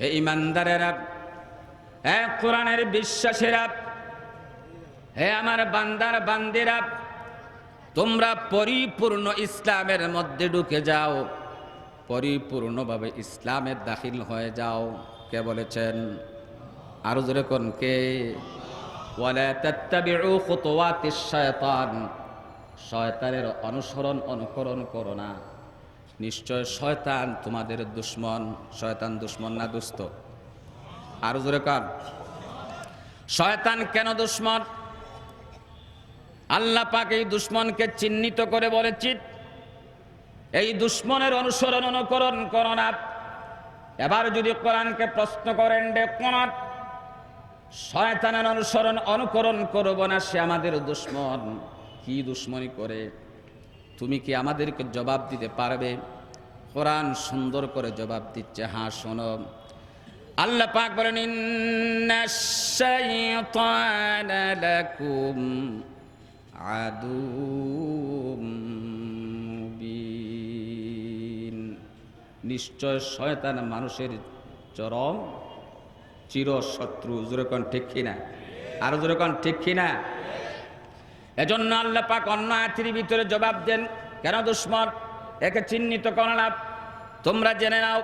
হে ঈমানদারেরা, হে কোরআনের বিশ্বাসীরা, হে আমার বান্দার বান্দিরা, তোমরা পরিপূর্ণ ইসলামের মধ্যে ঢুকে যাও, পরিপূর্ণভাবে ইসলামের দাখিল হয়ে যাও। কে বলেছেন? আরো জোরে কোন কে? ওয়ালা তাত্তাবিউ খুতুওয়াতিশ শায়তান, শয়তানের অনুকরণ করো না, নিশ্চয় শয়তান তোমাদের দুশমন। শয়তান দুশমন না দোস্ত? আরো জোরে কান। শয়তান কেন দুশমন? আল্লাহ পাক এই দুশমনকে চিহ্নিত করে বলেছেন, এই দুশমনের অনুকরণ করো না। এবার যদি কোরআনকে প্রশ্ন করেন, কোন শয়তানের অনুকরণ করব না, সে আমাদের দুশমন, কি দুশমনি করে, তুমি কি আমাদেরকে জবাব দিতে পারবে? কোরআন সুন্দর করে জবাব দিচ্ছে, হ্যাঁ শোনো। আল্লাহ পাক বলেন, ইন্নাশ শাইতানা লাকুম আদুউম মুবিন, নিশ্চয় শয়তান মানুষের চরম চিরশত্রু। জোরে কোন ঠিক কিনা? আরো জোরে কোন ঠিক কিনা? এজন্য আল্লাহ পাক অন্য আয়াতের ভিতরে জবাব দেন, কেন দুশমন, একে চিহ্নিত করো না। তোমরা জেনে নাও,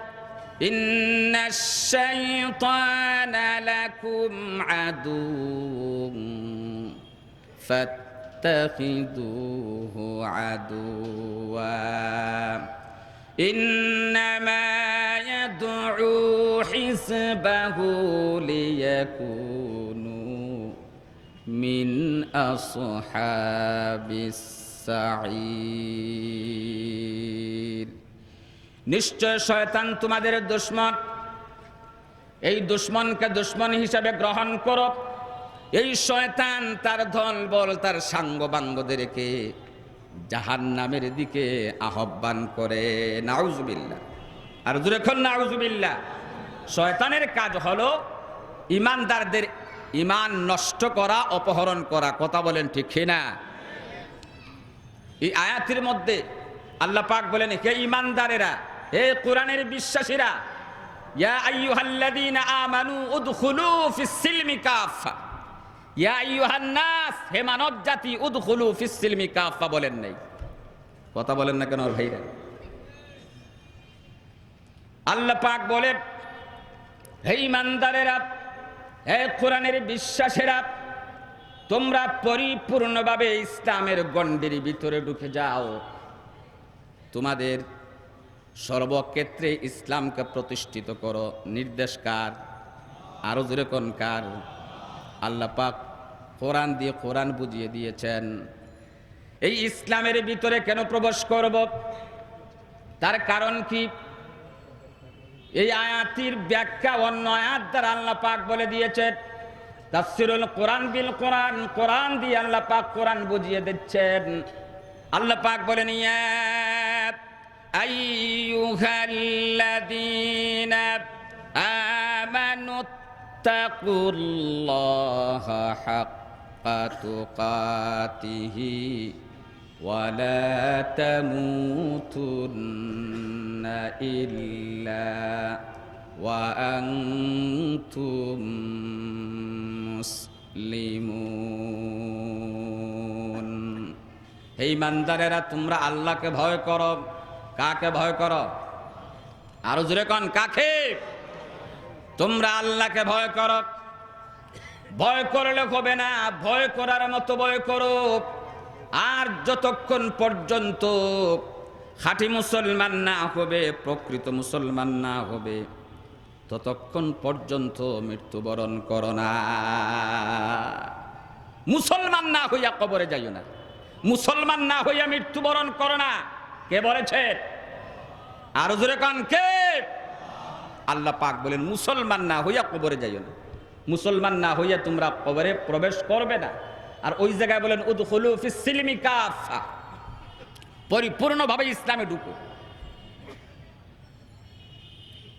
ইন্নাশ শাইতানা লাকুম আদুউম ফাত্তাখিযুহু আদুওয়া ইন্নামা ইয়াদউ হিসবাহু লিয়াকুনু মিন আসহাবিস সাঈর। নিশ্চয় শয়তান তোমাদের দুশমন, এই দুশমনকে দুশমন হিসাবে গ্রহণ করো। এই শয়তান তার দল বল, তার সাঙ্গবাঙ্গদেরকে জাহান্নামের দিকে আহ্বান করে। নাউজুবিল্লাহ। আর জোরে কোন নাউজুবিল্লাহ। শয়তানের কাজ হলো ঈমানদারদের ঈমান নষ্ট করা, অপহরণ করা। কথা বলেন ঠিক কিনা? এই আয়াতের মধ্যে আল্লাহ পাক বলেন, হে ঈমানদারেরা, হে কোরআনের বিশ্বাসীরা, ইয়া আইয়ুহাল্লাযীনা আমানু উদখুলু ফিস সিলমি কাফা, ইয়া আইয়ুহান নাস, হে মানব জাতি, উদখুলু ফিস সিলমি কাফা বলেন নাই? কথা বলেন না কেন ভাইরা? আল্লাহ পাক বলেন, হে ঈমানদারেরা, হে কোরআনের বিশ্বাসীরা, তোমরা পরিপূর্ণভাবে ইসলামের গণ্ডির ভিতরে ঢুকে যাও। তোমাদের সর্বক্ষেত্রে ইসলামকে প্রতিষ্ঠিত করো। নির্দেশ কার? আরো জোরে কোন কার? আল্লাহ পাক কোরআন দিয়ে কোরআন বুঝিয়ে দিয়েছেন। এই ইসলামের ভিতরে কেন প্রবেশ করব, তার কারণ কি? এই আয়াতের ব্যাখ্যা অন্য আয়াত দ্বারা আল্লাহ পাক বলে দিয়েছেন। তাফসীরুল কোরআন বিল কোরআন, কোরআন দিয়ে আল্লাহ পাক কোরআন বুঝিয়ে দিচ্ছেন। আল্লাহ পাক বলেন, ইয়া আইয়ুহাল্লাযীনা আমানুত্তাকুল্লাহা হাক্কা তুকাতিহি ওয়া লা তামুতুন্না ইল্লা ওয়া আনতুম মুসলিমুন। হে ঈমানদারেরা, তোমরা আল্লাহকে ভয় করো। কাকে ভয় করো? আরো জোরে কোন, কাকে? তোমরা আল্লাহকে ভয় করো। ভয় করলে হবে না, ভয় করার মতো ভয় করো। আর যতক্ষণ পর্যন্ত খাঁটি মুসলমান না হবে, প্রকৃত মুসলমান না হবে, ততক্ষণ পর্যন্ত মৃত্যুবরণ করো না। মুসলমান না হইয়া কবরে যাইও না, মুসলমান না হইয়া মৃত্যুবরণ করো না। কে বলেছে? আরো জোরে কান, কে? আল্লাহ পাক বলেন, মুসলমান না হইয়া কবরে যাইও না। মুসলমান না হইয়া তোমরা কবরে প্রবেশ করবে না। আর ওই জায়গায় বলেন, উদখুলু ফিস সিলমি কাফা, পরিপূর্ণভাবে ইসলামে ঢুকো।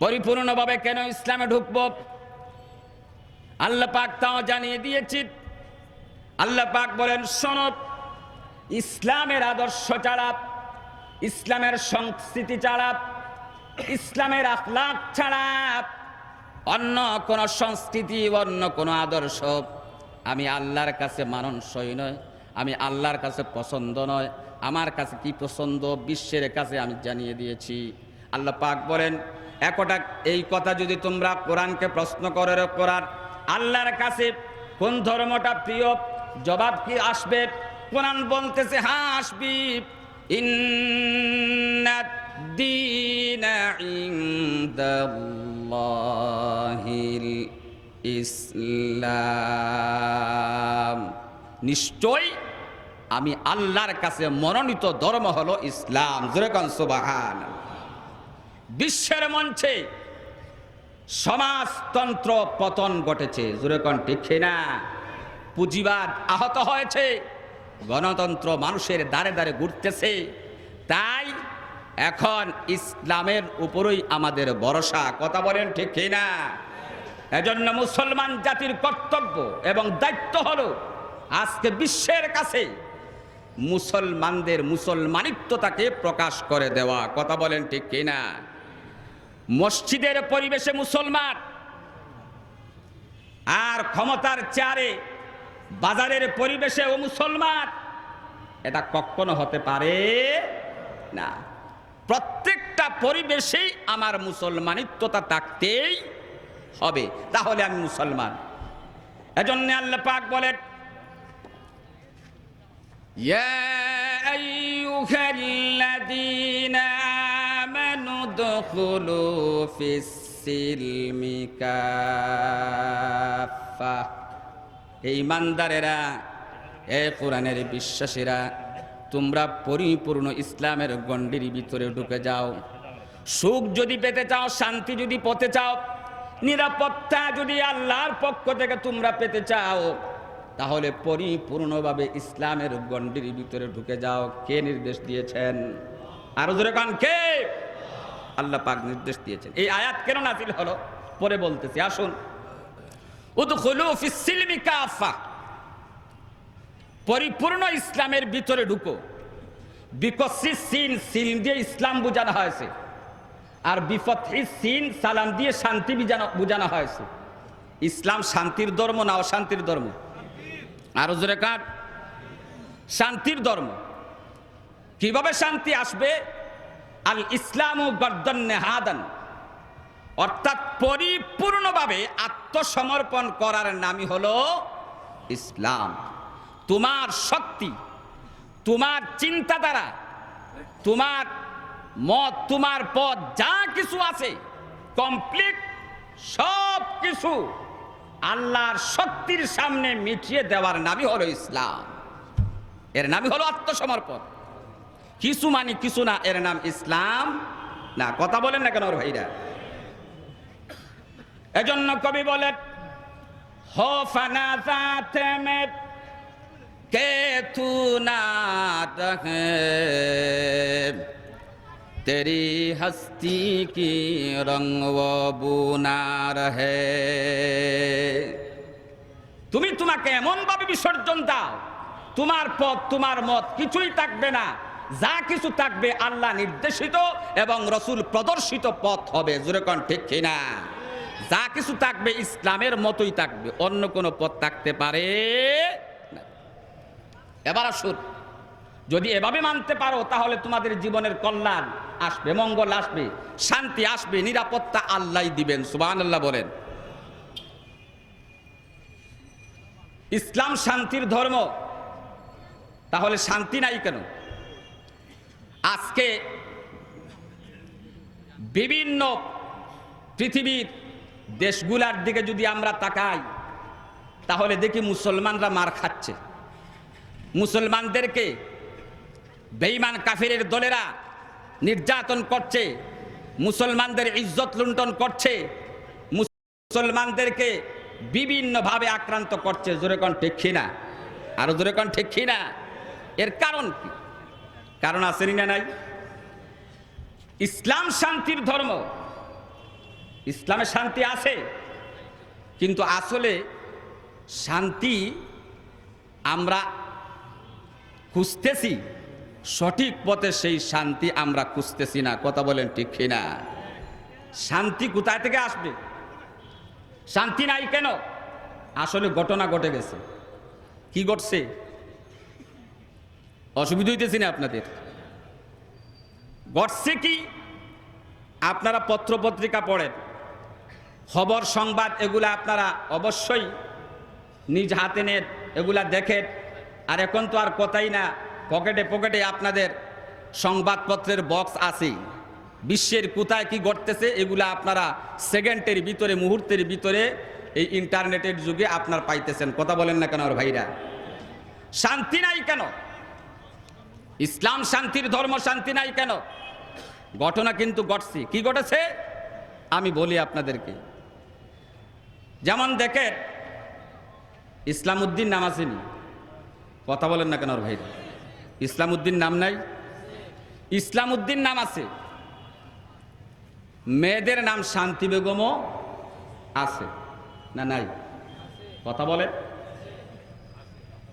পরিপূর্ণভাবে কেন ইসলামে ঢুকব? আল্লাহ পাক তাও জানিয়ে দিয়েছেন। আল্লাহ পাক বলেন, শোনো, ইসলামের আদর্শ ছাড়া, ইসলামের সংস্কৃতি ছাড়া, ইসলামের আখলাক ছাড়া অন্য কোন সংস্কৃতি, অন্য কোন আদর্শ আমি আল্লাহর কাছে মানানসই নয়, আমি আল্লাহর কাছে পছন্দ নয়। আমার কাছে কি পছন্দ বিশ্বের কাছে আমি জানিয়ে দিয়েছি। আল্লাহ পাক বলেন, একটা এই কথা যদি তোমরা কোরআনকে প্রশ্ন করো, কোরআন আল্লাহর কাছে কোন ধর্মটা প্রিয়, জবাব কি আসবে? কোরআন বলতেছে হ্যাঁ আসবি। ইন্নাদ-দীনা ইনদাল্লাহিল ইসলাম, নিশ্চয় আমি আল্লাহর কাছে মনোনীত ধর্ম হলো ইসলাম। জোরে কোন সুবহানাল্লাহ। বিশ্বের মঞ্চে সমাজতন্ত্র পতন ঘটেছে, জোরে কোন ঠিক না? পুঁজিবাদ আহত হয়েছে, গণতন্ত্র মানুষের দ্বারে দ্বারে ঘুরতেছে। তাই এখন ইসলামের উপরই আমাদের ভরসা। কথা বলেন ঠিক না? এজন্য মুসলমান জাতির কর্তব্য এবং দায়িত্ব হলো আজকে বিশ্বের কাছে মুসলমানদের মুসলমানিত্বতাকে প্রকাশ করে দেওয়া। কথা বলেন ঠিক কিনা? মসজিদের পরিবেশে মুসলমান আর ক্ষমতার চেয়ারে বাজারের পরিবেশে ও মুসলমান, এটা কখনো হতে পারে না। প্রত্যেকটা পরিবেশেই আমার মুসলমানিত্বতা থাকতেই হবে, তাহলে আমি মুসলমান। এজন্য আল্লাহ পাক বলেন, ইয়া আইয়ুহাল্লাযীনা আমানু দুখুলু ফিস-সিলমি কাফা, হে ঈমানদারেরা, হে কোরআনের বিশ্বাসীরা, তোমরা পরিপূর্ণ ইসলামের গণ্ডির ভিতরে ঢুকে যাও। সুখ যদি পেতে চাও, শান্তি যদি পেতে চাও, নিরাপত্তা যদি আল্লাহর পক্ষ থেকে তোমরা পেতে চাও, তাহলে পরিপূর্ণভাবে ইসলামের গণ্ডির ভিতরে ঢুকে যাও। কে নির্দেশ দিয়েছেন? আরো জোরে কান, কে? আল্লাহ পাক নির্দেশ দিয়েছেন। এই আয়াত কেন নাযিল হলো পরে বলতেছি, আসুন। উদখুলু ফিস-সিলমি কাফা, পরিপূর্ণ ইসলামের ভিতরে ঢুকো। বিকসি সিন, সিন দিয়ে ইসলাম বোঝানো হয়েছে, আর বিফতহি সিন, সালাম দিয়ে শান্তি বোঝানো হয়েছে। ইসলাম শান্তির ধর্ম না অশান্তির ধর্ম? আরো জোরে কাট, শান্তির ধর্ম। কিভাবে শান্তি আসবে? আল ইসলামু গদ্দান নেহাদান, অর্থাৎ পরিপূর্ণভাবে আত্মসমর্পণ করার নামই হলো ইসলাম। তোমার শক্তি, তোমার চিন্তাধারা, তোমার মত, তোমার পথ, যা কিছু আছে কমপ্লিট সব কিছু আল্লাহর শক্তির সামনে মিটিয়ে দেওয়ার নামই হলো ইসলাম। এর নামই হলো আত্মসমর্পণ। কিছু মানে কিছু না, এর নাম ইসলাম না। কথা বলেন না কেন ওর ভাইরা? এজন্য কবি বলেন, হো ফানা জাতে মে কে তু না রহে, তেরি হস্তি কি রঙ ও বু না রহে। তুমি তোমাকে এমন ভাবে বিসর্জন দাও, তোমার পথ, তোমার মত কিছুই থাকবে না। যা কিছু থাকবে আল্লাহ নির্দেশিত এবং রসুল প্রদর্শিত পথ হবে। জোরে কোন ঠিক কিনা? যা কিছু থাকবে ইসলামের মতোই থাকবে, অন্য কোনো পথ থাকতে পারে না। এবার আসুন, যদি এভাবে মানতে পারো তাহলে তোমাদের জীবনের কল্যাণ আসবে, মঙ্গল আসবে, শান্তি আসবে, নিরাপত্তা আল্লাহ দিবেন। সুবহানাল্লাহ বলেন। ইসলাম শান্তির ধর্ম, তাহলে শান্তি নাই কেন? আজকে বিভিন্ন পৃথিবীর দেশগুলার দিকে যদি আমরা তাকাই, তাহলে দেখি মুসলমানরা মার খাচ্ছে। মুসলমানদেরকে বেঈমান কাফিরের দলেরা নির্যাতন করছে, মুসলমানদের ইজ্জত লুণ্ঠন করছে, মুসলমানদেরকে বিভিন্নভাবে আক্রান্ত করছে। জোরে কোন ঠিক না? আরো জোরে কোন ঠিক না? এর কারণ কি? কারণ আসেনি না নাই? ইসলাম শান্তির ধর্ম, ইসলামে শান্তি আছে, কিন্তু আসলে শান্তি আমরা খুঁজতেছি, সঠিক পথে সেই শান্তি আমরা খুঁজতেছি না। কথা বলেন ঠিক না? শান্তি কোথায় থেকে আসবে? শান্তি নাই কেন? আসলে ঘটনা ঘটে গেছে। কি ঘটছে? অসুবিধা হইতেছে না আপনাদের? ঘটছে কি? আপনারা পত্র পত্রিকা পড়েন, খবর সংবাদ এগুলা আপনারা অবশ্যই নিজ হাতে নেন, এগুলা দেখেন। আর এখন তো আর কথাই না, পকেটে পকেটে আপনাদের সংবাদপত্রের বক্স আছে। বিশ্বের কোথায় কি ঘটতেছে এগুলা আপনারা সেকেন্ডের ভিতরে, মুহূর্তের ভিতরে এই ইন্টারনেটের যুগে আপনারা পাইতেছেন। কথা বলেন না কেন ভাইরা? শান্তি নাই কেন? ইসলাম শান্তির ধর্ম, শান্তি নাই কেন? ঘটনা কিন্তু ঘটছে। কি ঘটেছে আমি বলি আপনাদেরকে। যেমন দেখেন, ইসলামউদ্দিন নাম আসেনি? কথা বলেন না কেন ভাইরা? ইসলামউদ্দিন নাম নাই? ইসলামউদ্দিন নাম আছে। মেয়েদের নাম শান্তি বেগমও আছে না নাই? কথা বলেন।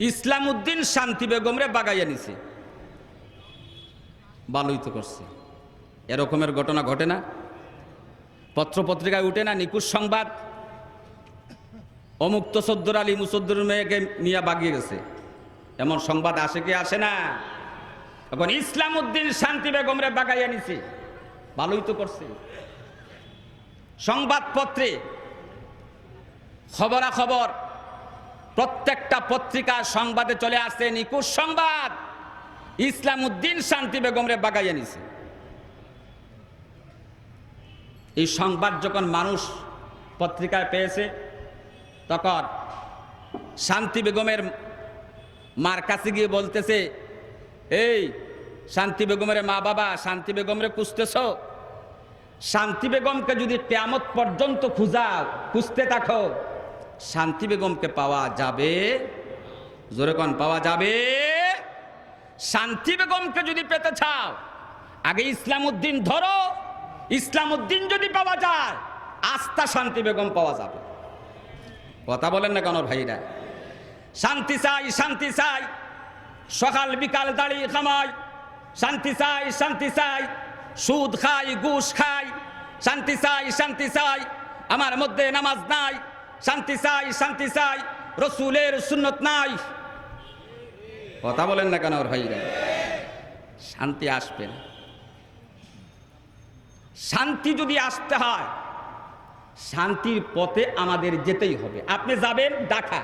ইসলামউদ্দিন শান্তি বেগমরে বাগাইয়া নিছে, ভালোই তো করছে। এরকমের ঘটনা ঘটে না? পত্র পত্রিকায় উঠে না নিকুশ সংবাদ, অমুক তসদ্দুর আলী মুসদ্দুর মেয়েকে নিয়ে বাগিয়ে গেছে, এমন সংবাদ আসে কি আসে না? এখন ইসলামউদ্দিন শান্তি বেগমরে বাগাইয়া নিছে, ভালোই তো করছে। সংবাদপত্রে খবরাখবর প্রত্যেকটা পত্রিকার সংবাদে চলে আসছে নিকুশ সংবাদ, ইসলামউদ্দিন শান্তি বেগমরে বাগাইয়া নিছে। এই সংবাদ যখন মানুষ পত্রিকায় পেয়েছে, তখন শান্তি বেগমের মার কাছে গিয়ে বলতেছে, এই শান্তি বেগমের মা বাবা, শান্তি বেগমরে খুঁজতেছ? শান্তি বেগমকে যদি কিয়ামত পর্যন্ত খুঁজতে থাকো, শান্তি বেগমকে পাওয়া যাবে? জোরে কোন, পাওয়া যাবে? শান্তি বেগমকে যদি পেতে চাও, আগে ইসলামউদ্দিন ধরো। ইসলামউদ্দিন যদি পাওয়া যায়, আস্থা শান্তি বেগম পাওয়া যাবে। কথা বলেন না কেন ভাইরা? শান্তি চাই, শান্তি চাই, সকাল বিকাল দাঁড়িয়ে খামাই, শান্তি চাই, শান্তি চাই, সুদ খাই, ঘুষ খাই, শান্তি চাই, শান্তি চাই, আমার মধ্যে নামাজ নাই, শান্তি চাই, শান্তি চাই, রসুলের সুন্নত নাই। কথা বলেন না কেন ভাইরা? শান্তি আসবে না। শান্তি যদি আসতে হয়, শান্তির পথে আমাদের যেতেই হবে। আপনি যাবেন ঢাকা,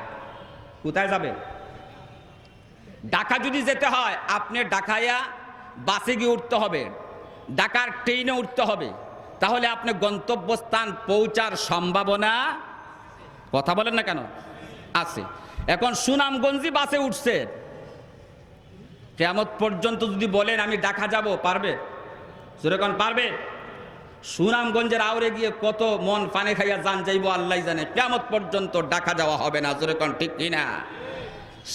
কোথায় যাবেন? ঢাকা যদি যেতে হয়, আপনি ঢাকায়া বাসে গিয়ে উঠতে হবে, ঢাকার ট্রেনে উঠতে হবে, তাহলে আপনি গন্তব্যস্থান পৌঁছার সম্ভাবনা, কথা বলেন না কেন, আছে। এখন সুনামগঞ্জি বাসে উঠছে, কিয়ামত পর্যন্ত যদি বলেন আমি ঢাকা যাব, পারবে? যেরকম পারবে? সুনামগঞ্জের আউরে গিয়ে কত মন পানি খাইয়া জান যাইব আল্লাহ জানে, কিয়ামত পর্যন্ত ঢাকা যাওয়া হবে না। যেরকম ঠিক কিনা?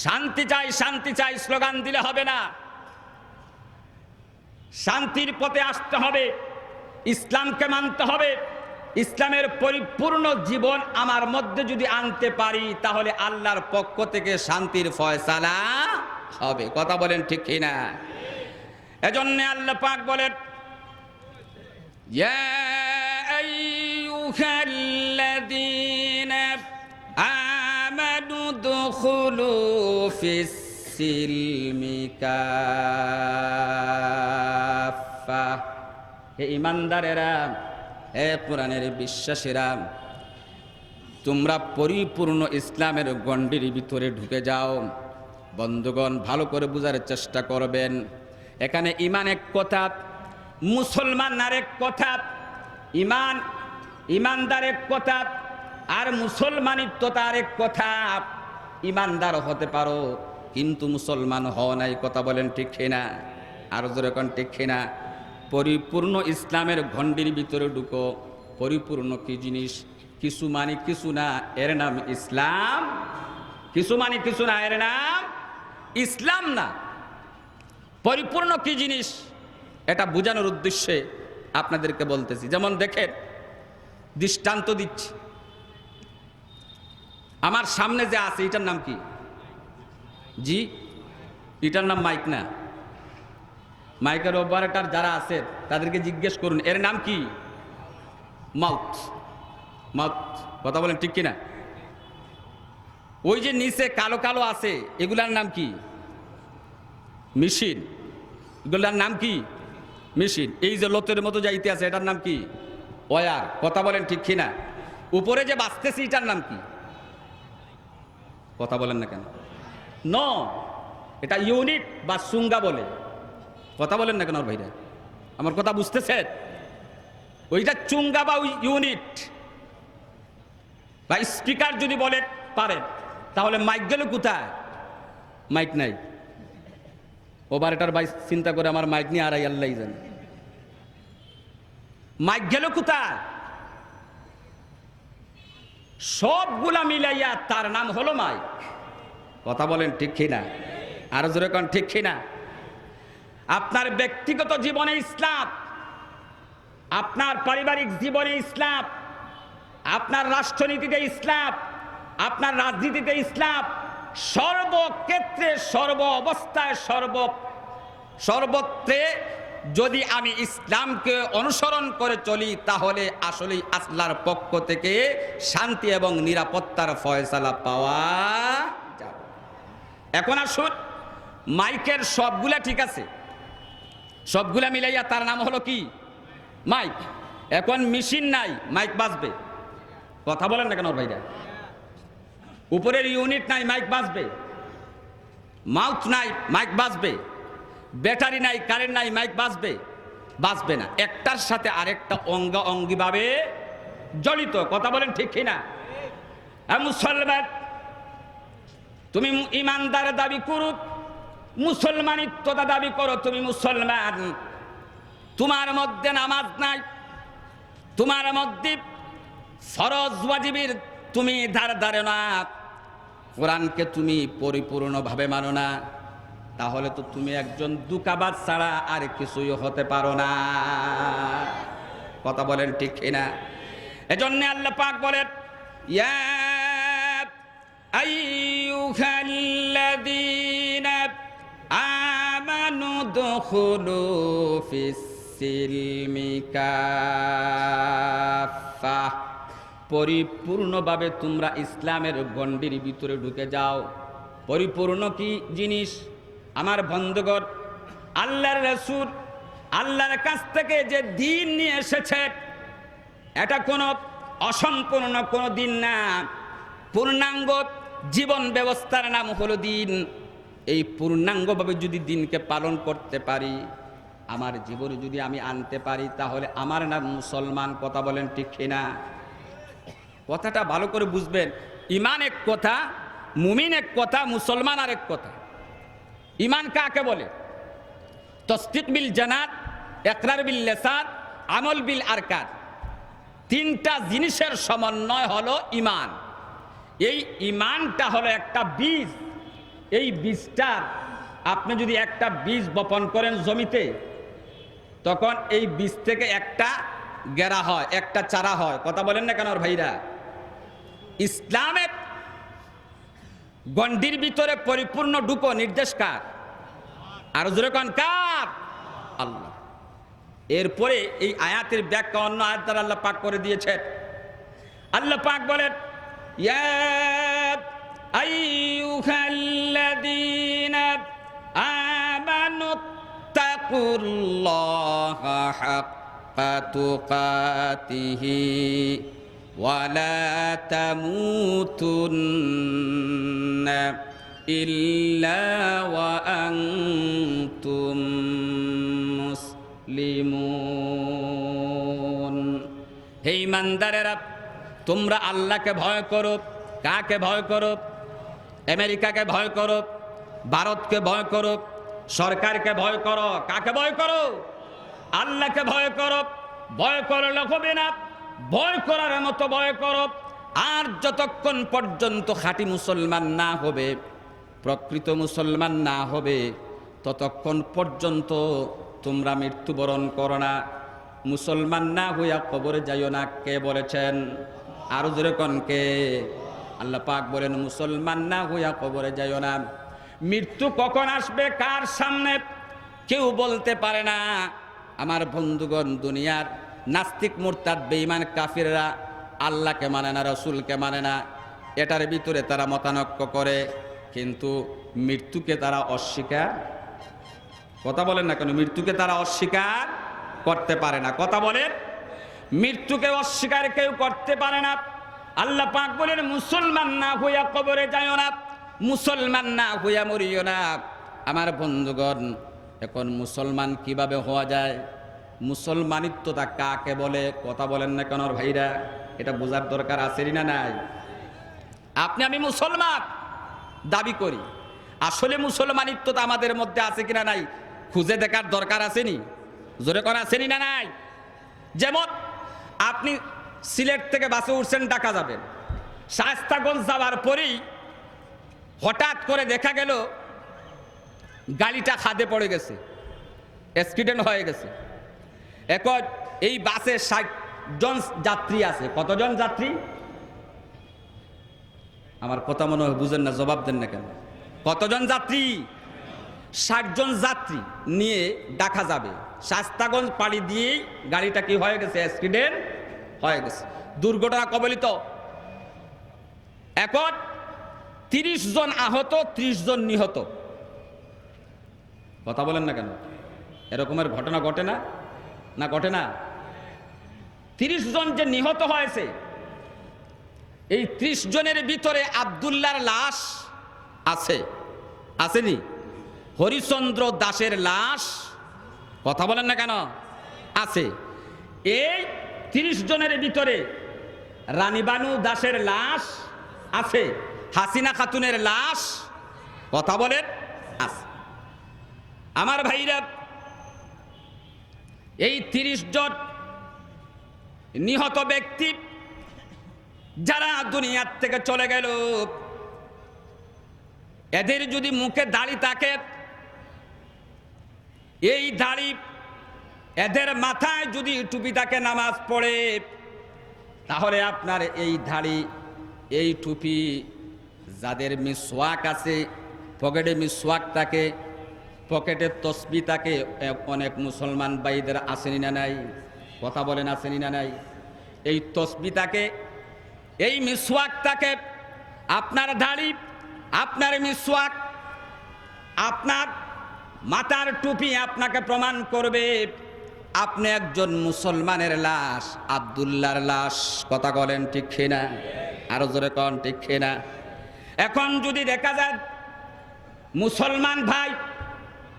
শান্তি চাই, শান্তি চাই স্লোগান দিলে হবে না। শান্তির পথে আসতে হবে, ইসলামকে মানতে হবে। ইসলামের পরিপূর্ণ জীবন আমার মধ্যে যদি আনতে পারি, তাহলে আল্লাহর পক্ষ থেকে শান্তির ফয়সালা হবে। কথা বলেন ঠিক কিনা? এজন্য আল্লাহ পাক বলেন, ইয়া আইয়ুহাল্লাযীনা আমানু দুখুলু ফিস সিলমি কাফা। হে ঈমানদারেরা, হে কোরআনের বিশ্বাসীরা, তোমরা পরিপূর্ণ ইসলামের গণ্ডির ভিতরে ঢুকে যাও। বন্ধুগণ, ভালো করে বোঝার চেষ্টা করবেন। এখানে ঈমান এক কথা, মুসলমান আরেক কথা। ঈমানদার এক কথা, আর মুসলমানিত্বতা আরেক কথা। ঈমানদার হতে পারো কিন্তু মুসলমান হও নাই। কথা বলেন ঠিক কিনা? আর জোরে কোন ঠিক কিনা? পরিপূর্ণ ইসলামের গণ্ডির ভিতরে ঢুকো। পরিপূর্ণ কি জিনিস? কিছু মানে কিছু না, এর নাম ইসলাম। কিছু মানে কিছু না, এর নাম ইসলাম না। পরিপূর্ণ কি জিনিস এটা বোঝানোর উদ্দেশ্যে আপনাদেরকে বলতেছি। যেমন দেখেন, দৃষ্টান্ত দিচ্ছি। আমার সামনে যে আছে এটার নাম কি? জি, এটার নাম মাইক না? মাইকের অপারেটর যারা আছে তাদেরকে জিজ্ঞেস করুন এর নাম কি? মাউথ। মত। কথা বলেন ঠিক কিনা? ওই যে নিচে কালো কালো আছে এগুলার নাম কি? মেশিন। এগুলার নাম কি? মেশিন। এই যে লোতের মতো যাইতে আছে এটার নাম কি? ওয়ার। কথা বলেন ঠিক কিনা? উপরে যে বাঁচতেছে এটার নাম কি? কথা বলেন না কেন? ন, এটা ইউনিট বা সুঙ্গা বলে। কথা বলেন না কেন ওর ভাইরা? আমার কথা বুঝতেছেন? ওইটা চুঙ্গা বা ইউনিট বা স্পিকার যদি বলে পারেন, তাহলে মাইক গেল কোথায়? মাইক নাই। ওবার এটার ভাই চিন্তা করে আমার মাইক নিয়ে আড়াই আল্লাহ জানে। মাইক গেল কোথায়? সবগুলা মিলাইয়া তার নাম হলো মাইক। কথা বলেন ঠিক কিনা? আরো জোরে কোন ঠিক কিনা? আপনার ব্যক্তিগত জীবনে ইসলাম, আপনার পারিবারিক জীবনে ইসলাম, আপনার রাষ্ট্রনীতিতে ইসলাম, আপনার রাজনীতিতে ইসলাম, সর্বক্ষেত্রে সর্ব অবস্থায় সর্বত্রে যদি আমি ইসলামকে অনুসরণ করে চলি তাহলে আসলেই আল্লাহর পক্ষ থেকে শান্তি এবং নিরাপত্তার ফয়সালা পাওয়া যাবে। এখন আসুন, মাইকের সবগুলা ঠিক আছে, সবগুলা মিলাইয়া তার নাম হলো কি? মাইক। এখন মেশিন নাই, মাইক বাজবে। কথা বলেন না কেন ভাইরা? উপরের ইউনিট নাই, মাইক বাজবে। মাউথ নাই, মাইক বাজবে। ব্যাটারি নাই, কারেন্ট নাই, মাইক বাজবে? বাজবে না। একটার সাথে আরেকটা অঙ্গাঙ্গিভাবে জড়িত। কথা বলেন ঠিক কিনা? মুসলমান, তুমি ইমানদার দাবি করো, মুসলমানিত্বতা দাবি করো, তুমি মুসলমান, তোমার মধ্যে নামাজ নাই, তোমার মধ্যে ফরজ ওয়াজিবের তুমি ধারে না, কোরআনকে তুমি পরিপূর্ণভাবে মানো না, তাহলে তো তুমি একজন দুকাবাজ ছাড়া আর কিছুই হতে পারো না। কথা বলেন ঠিক কিনা? এজন্য আল্লাহ পাক বলেন, ইয়া আইয়ুহাল্লাযীনা আমানু দুখুলু ফিস-সিলমি কাফা, পরিপূর্ণভাবে তোমরা ইসলামের গণ্ডির ভিতরে ঢুকে যাও। পরিপূর্ণ কি জিনিস? আমার বন্ধুগণ, আল্লাহর রাসূল আল্লাহর কাছ থেকে যে দ্বীন নিয়ে এসেছে, এটা কোনো অসম্পূর্ণ কোনো দিন না, পূর্ণাঙ্গ জীবন ব্যবস্থার নাম হলো দিন। এই পূর্ণাঙ্গভাবে যদি দিনকে পালন করতে পারি, আমার জীবনে যদি আমি আনতে পারি, তাহলে আমার নাম মুসলমান। কথা বলেন ঠিক কিনা? কথাটা ভালো করে বুঝবেন। ঈমান এক কথা, মুমিন এক কথা, মুসলমান আর এক কথা। ঈমান কাকে বলে? তাসদীক বিল জানান, ইকরার বিল লিসান, আমল বিল আরকান। তিনটা জিনিসের সমন্বয় হলো ঈমান। এই ঈমানটা হলো একটা বীজ। এই বীজটা আপনি যদি একটা বীজ বপন করেন জমিতে, তখন এই বীজ থেকে একটা গেরা হয়, একটা চারা হয়। কথা বলেন না কেন ভাইরা? ইসলামের গণ্ডির ভিতরে পরিপূর্ণ ঢুকো, নির্দেশ কার? আর জোরে কোন কার? আল্লাহ। এরপরে এই আয়াতের ব্যাখ্যা অন্য আয়াত দ্বারা আল্লাহ পাক করে দিয়েছেন। আল্লাহ পাক বলেন, ইয়া আইয়ুহাল্লাযীনা আমানু তাকুল্লাহা হাক্কা তুকাতিহি ওয়া লা তামুতুন্না ইল্লা ওয়া আনতুম মুসলিমুন। হে ঈমানদারেরা, তোমরা আল্লাহকে ভয় করো। কাকে ভয় করো? আমেরিকাকে ভয় করো, ভারতকে ভয় করো, সরকারকে ভয় করো। কাকে ভয় করো? আল্লাহকে ভয় করো। ভয় করলে হবে না, ভয় করার মতো ভয় করো। আর যতক্ষণ পর্যন্ত খাঁটি মুসলমান না হবে, প্রকৃত মুসলমান না হবে, ততক্ষণ পর্যন্ত তোমরা মৃত্যুবরণ করো না। মুসলমান না হইয়া কবরে যাইও না। কে বলেছেন? আরো জোরে কোন কে? আল্লাহ পাক বলেন, মুসলমান না হইয়া কবরে যাইও না। মৃত্যু কখন আসবে, কার সামনে, কেউ বলতে পারে না। আমার বন্ধুগণ, দুনিয়ার নাস্তিক মুরতাদ বেঈমান কাফিররা আল্লাহকে মানে না, রসুলকে মানে না, এটার ভিতরে তারা মতানৈক্য করে, কিন্তু মৃত্যুকে তারা অস্বীকার, কথা বলেন না কেন, মৃত্যুকে তারা অস্বীকার করতে পারে না। কথা বলেন, মৃত্যুকে অস্বীকার কেউ করতে পারে না। আল্লাহ পাক বলেন, মুসলমান না হইয়া কবরে যাইও না, মুসলমান না হইয়া মরিও না। আমার বন্ধুগণ, এখন মুসলমান কিভাবে হওয়া যায়, মুসলমানিত্বটা কাকে বলে, কথা বলেন না কেন ভাইরা, এটা বোঝার দরকার আছে না নাই? আপনি আমি মুসলমান দাবি করি, আসলে মুসলমানিত্বটা আমাদের মধ্যে আছে কিনা নাই খুঁজে দেখার দরকার আসেনি, জোরে করা আসেনি না নাই? যেমন আপনি সিলেট থেকে বাসে উঠছেন, ঢাকা যাবেন, শায়েস্তাগঞ্জ যাওয়ার পরেই হঠাৎ করে দেখা গেল গাড়িটা খাদে পড়ে গেছে, অ্যাক্সিডেন্ট হয়ে গেছে। এখন এই বাসে 60 জন যাত্রী আছে। কতজন যাত্রী? আমার কথা মনে হয় বুঝেন না, জবাব দেন না কেন? কতজন যাত্রী? 60 জন যাত্রী নিয়ে ঢাকা যাবে। শায়েস্তাগঞ্জ পাড়ি দিয়েই গাড়িটা কি হয়ে গেছে, অ্যাক্সিডেন্ট হয়ে গেছে, দুর্ঘটনা কবলিত। এখন 30 জন আহত, 30 জন নিহত। কথা বলেন না কেন? এরকমের ঘটনা ঘটে না? না ঘটে না? 30 জন যে নিহত হয়েছে, এই 30 জনের ভিতরে আব্দুল্লাহর লাশ আছে, আসেনি? হরিচন্দ্র দাসের লাশ, কথা বলেন না কেন, আছে। এই 30 জনের ভিতরে রানীবানু দাসের লাশ আছে, হাসিনা খাতুনের লাশ, কথা বলেন, আছে। আমার ভাইরা, এই 30 জন নিহত ব্যক্তি যারা দুনিয়ার থেকে চলে গেল, এদের যদি মুখে দাড়ি থাকে, এই দাড়ি, এদের মাথায় যদি টুপি থাকে, নামাজ পড়ে, তাহলে আপনার এই দাড়ি, এই টুপি, যাদের মিসওয়াক আছে, পকেটে মিসওয়াক থাকে, পকেটে তসবি থাকে, অনেক মুসলমান ভাইদের আসেনি না নাই? কথা বলেন, আসেনি না নাই? এই তসবি থাকে, এই মিসওয়াক থাকে। আপনার দাড়ি, আপনার মিসওয়াক, আপনার মাথার টুপি আপনাকে প্রমাণ করবে আপনি একজন মুসলমানের লাশ, আব্দুল্লাহর লাশ। কথা বলেন ঠিক কিনা? আরো জোরে কন ঠিক কিনা? এখন যদি দেখা যায় মুসলমান ভাই,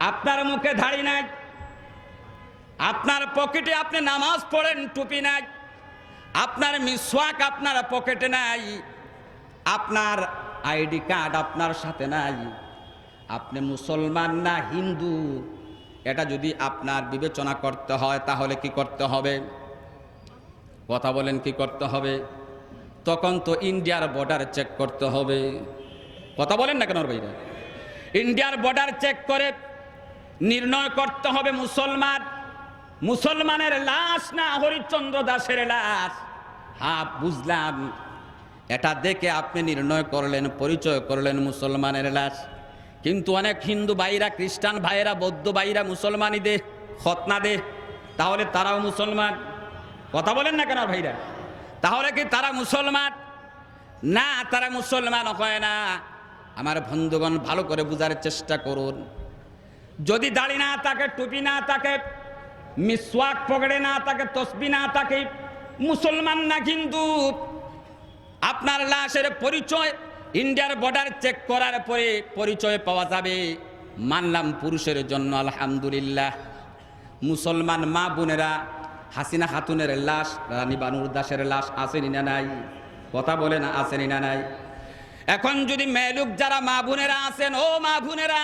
আপনার মুখে দাড়ি নাই, আপনার পকেটে আপনি নামাজ পড়েন, টুপি নাই, আপনার মিসওয়াক আপনার পকেটে নাই, আপনার আইডি কার্ড আপনার সাথে নাই, আপনি মুসলমান না হিন্দু, এটা যদি আপনার বিবেচনা করতে হয়, তাহলে কি করতে হবে? কথা বলেন, কি করতে হবে? তখন তো ইন্ডিয়ার বর্ডার চেক করতে হবে। কথা বলেন না কেন ভাইরা? ইন্ডিয়ার বর্ডার চেক করে নির্ণয় করতে হবে মুসলমান, মুসলমানের লাশ না হরিচন্দ্র দাসের লাশ। হ্যাঁ, বুঝলাম, এটা দেখে আপনি নির্ণয় করলেন, পরিচয় করলেন মুসলমানের লাশ। কিন্তু অনেক হিন্দু ভাইরা, খ্রিস্টান ভাইরা, বৌদ্ধ ভাইরা মুসলমানই দে, খতনা দে, তাহলে তারাও মুসলমান। কথা বলেন না কেন ভাইরা? তাহলে কি তারা মুসলমান? না, তারা মুসলমান হয় না। আমার বন্ধুগণ, ভালো করে বুঝার চেষ্টা করুন। যদি দাড়ি না থাকে, টুপি না থাকে, মিসওয়াক পকেটে না থাকে, তসবি না থাকে, মুসলমান না। কিন্তু আপনার লাশের পরিচয় ইন্ডিয়ার বর্ডার চেক করার পরে পরিচয় পাওয়া যাবে। মানলাম পুরুষের জন্য আলহামদুলিল্লাহ। মুসলমান মা বোনেরা, হাসিনা খাতুনের লাশ, রানী বানুর দাসের লাশ আসেনি না নাই? কথা বলে না, আসেনি না নাই? এখন যদি মেয়েলুক যারা মা বোনেরা আছেন, ও মা বোনেরা,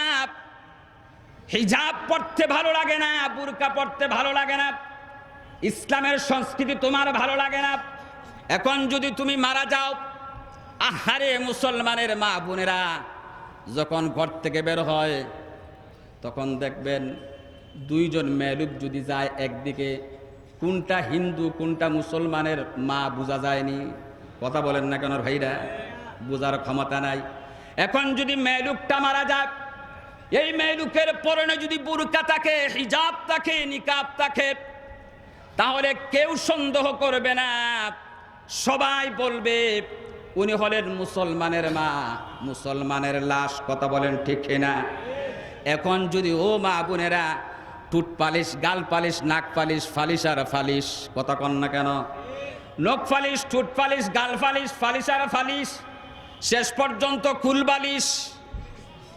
হিজাব পড়তে ভালো লাগে না, বুরকা পড়তে ভালো লাগে না, ইসলামের সংস্কৃতি তোমার ভালো লাগে না, এখন যদি তুমি মারা যাও, আহারে মুসলমানের মা বোনেরা যখন ঘর থেকে বের হয়, তখন দেখবেন 2 জন মেয়েলুক যদি যায় একদিকে, কোনটা হিন্দু কোনটা মুসলমানের মা বোঝা যায়নি। কথা বলেন না কেন ভাইরা? বোঝার ক্ষমতা নাই। এখন যদি মেয়েলুকটা মারা যায়, এই মেয়েলুকের পরনে যদি বুরকা থাকে, হিজাব থাকে, নিকাব থাকে, তাহলে কেউ সন্দেহ করবে না সবাই বলবে উনি হলেন মুসলমানের মা, মুসলমানের লাশ। কথা বলেন ঠিক কিনা? এখন যদি ও মা বোনেরা টুট পালিশ, গাল পালিশ, নাক পালিশ, ফালিশ আর ফালিশ, কথা কন না কেন? নখ ফালিশ, টুট পালিশ, গাল ফালিশ, ফালিশ আর ফালিশ, শেষ পর্যন্ত কুল বালিশ,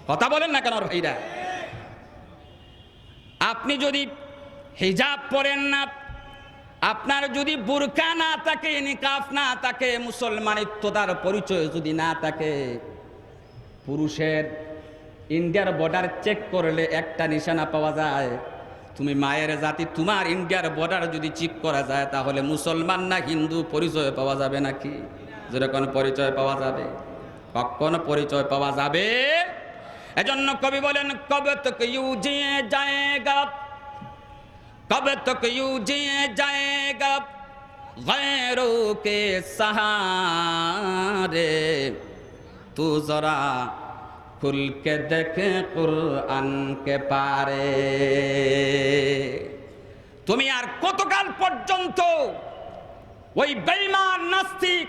কথা বলেন না কেন ভাইরা? আপনি যদি হিজাব পরেন না, আপনার যদি বুরকা না থাকে, নিকাফ না থাকে, মুসলমানিত্বতার পরিচয় যদি না থাকে, পুরুষের ইন্ডিয়ার বর্ডার চেক করলে একটা নিশানা পাওয়া যায়, তুমি মায়ের জাতি। তোমার ইন্ডিয়ার বর্ডার যদি চেক করা যায়, তাহলে মুসলমান না হিন্দু পরিচয় পাওয়া যাবে নাকি? যেরকম পরিচয় পাওয়া যাবে, কখন পরিচয় পাওয়া যাবে? এজন্য কবি বলেন, কবে তক ইউ জিয়ে যায়েগা, কবে তক ইউ জিয়ে যায়েগা গैरों के सहारे, तू जरा खुल के देखे कुरआन के पारे। তুমি আর কতকাল পর্যন্ত ওই বেঈমান নাস্তিক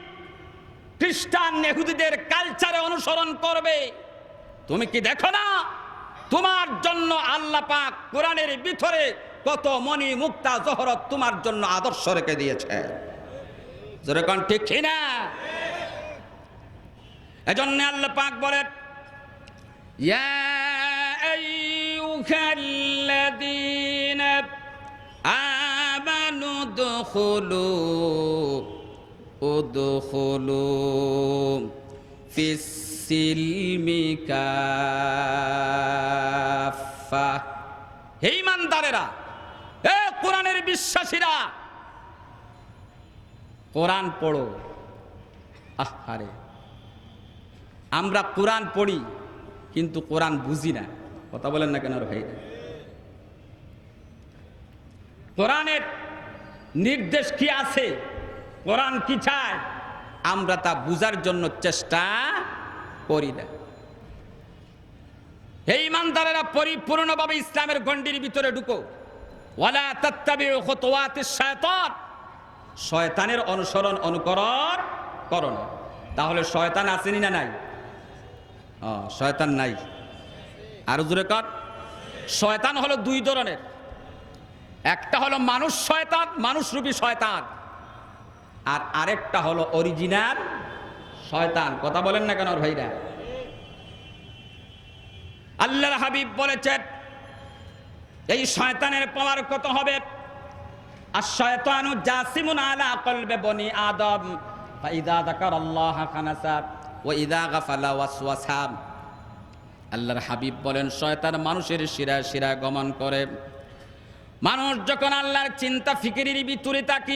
খ্রিস্টান ইহুদিদের কালচারে অনুসরণ করবে? তুমি কি দেখো না তোমার জন্য আল্লাহ পাক কোরআনের ভিতরে কত মণি মুক্তা জহরত তোমার জন্য আদর্শ রেখে দিয়েছে? যেরকম ঠিক কিনা? এজন্য আল্লাহ পাক বলেন, ইয়া আইয়ুহাল্লাযীনা আমানু উদখুলু ফিস সিলমি কাফা। হে ঈমানদারেরা, হে কোরআনের বিশ্বাসীরা, কোরআন পড়ো। আহারে, আমরা কোরআন পড়ি কিন্তু কোরআন বুঝি না। কথা বলেন না কেন ভাই? কোরআনের নির্দেশ কি আছে, কোরআন কি চায়, আমরা তা বুঝার জন্য চেষ্টা করি না। এই ইমানদারেরা পরিপূর্ণভাবে ইসলামের গণ্ডির ভিতরে ঢুকো। ওয়ালা তাত্তাবিউ খুতুওয়াতিশ শায়তান, শয়তানের অনুসরণ অনুকরণ করো না। তাহলে শয়তান আসেনি না নাই? শয়তান নাই। আর জোরে কর, শয়তান হলো দুই ধরনের। একটা হলো মানুষ শয়তান, মানুষরূপী শয়তান, আর আরেকটা হলো অরিজিনাল শয়তান। কথা বলেন না কেন ভাইরা? আল্লাহর হাবিব বলেছেন, এই শয়তানের পাওয়ার কত হবে? আশ-শায়তানু জাসিমুন আলা কলবে বনি আদম, ফাইদা যাকারাল্লাহ খানাসা ওয়া ইযা গাফালা ওয়াসওয়াসা। আল্লাহর হাবিব বলেন, শয়তান মানুষের শিরায় শিরায় গমন করে। মানুষ যখন আল্লাহর চিন্তা ফিকিরের ভিতরে থাকে,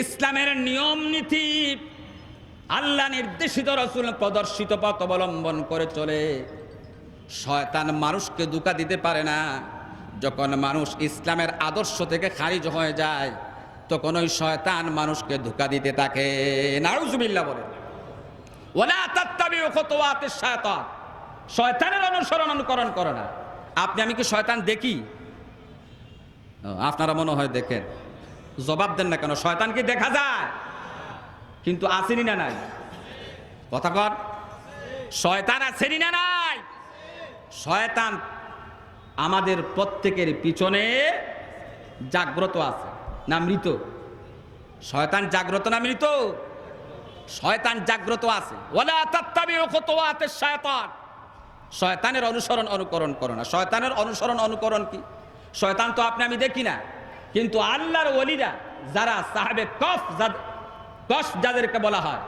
ইসলামের নিয়ম নীতি, আল্লাহ নির্দেশিত রাসূল প্রদর্শিত পথ অবলম্বন করে চলে, শয়তান মানুষকে ধোঁকা দিতে পারে না। যখন মানুষ ইসলামের আদর্শ থেকে খারিজ হয়ে যায়, তখন ওই শয়তান মানুষকে ধোঁকা দিতে থাকে। নাউজুবিল্লাহ বলেন। ওয়ালা তাত্তাবিউ খুতুওয়াতিশ শায়তান, শয়তানের অনুসরণ অনুকরণ করো না। আপনি আমি কি শয়তান দেখি? আপনারা মনে হয় দেখেন। জবাব দেন না কেন? শয়তান কি দেখা যায়? কিন্তু আসেনি না নাই? কথা কর, শয়তান আসেনি না নাই? শয়তান আমাদের প্রত্যেকের পিছনে জাগ্রত আছে না মৃত? শয়তান জাগ্রত না মৃত? শয়তান জাগ্রত আছে। ওয়ালা তাত্তাবিউ খুতুওয়াতিশ শায়তান, শয়তানের অনুসরণ অনুকরণ করো না। শয়তানের অনুসরণ অনুকরণ কি? শয়তান তো আপনি আমি দেখি না, কিন্তু আল্লাহর ওলিরা যারা সাহাবে কফ, যাদেরকে বলা হয়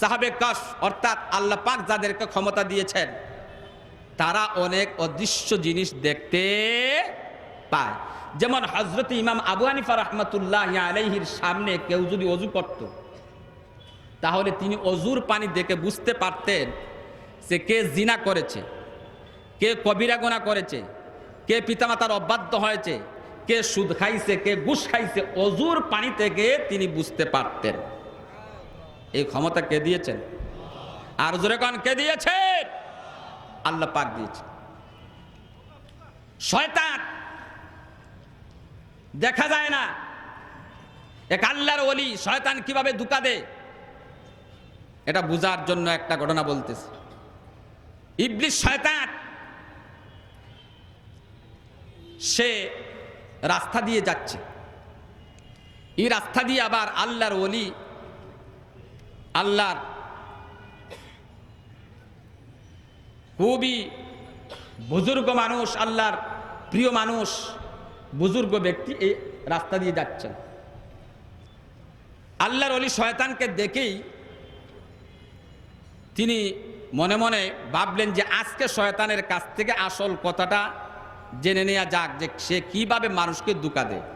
সাহাবে কফ, অর্থাৎ আল্লাহ পাক যাদেরকে ক্ষমতা দিয়েছেন, তারা অনেক অদৃশ্য জিনিস দেখতে পায়। যেমন হযরত ইমাম আবু হানিফা রাহমাতুল্লাহি আলাইহির সামনে কেউ যদি ওযু করত, তাহলে তিনি ওযুর পানি দেখে বুঝতে পারতেন যে কে জিনা করেছে, কে কবিরা গুনাহ করেছে, কে পিতামাতার অবাধ্য হয়েছে, কে সুদ খাইছে, কে ঘুষ খাইছে। ওযুর পানি থেকে তিনি বুঝতে পারতেন। এই ক্ষমতা কে দিয়েছেন? আর জোরে কোন কে দিয়েছেন? আল্লাহ পাক দিয়েছে। শয়তান দেখা যায় না, এক আল্লাহর ওলি শয়তান কিভাবে ধোঁকা দেয় এটা বোঝার জন্য একটা ঘটনা বলতেছে। ইবলিস শয়তান সে রাস্তা দিয়ে যাচ্ছে, এই রাস্তা দিয়ে আবার আল্লাহর ওলি, আল্লাহর খুবই বুজুর্গ মানুষ, আল্লাহর প্রিয় মানুষ, বুজুর্গ ব্যক্তি এই রাস্তা দিয়ে যাচ্ছেন। আল্লাহর ওলি শয়তানকে দেখেই তিনি মনে মনে ভাবলেন যে আজকে শয়তানের কাছ থেকে আসল কথাটা জেনে নেওয়া যাক, যে সে কিভাবে মানুষকে ধোঁকা দেয়।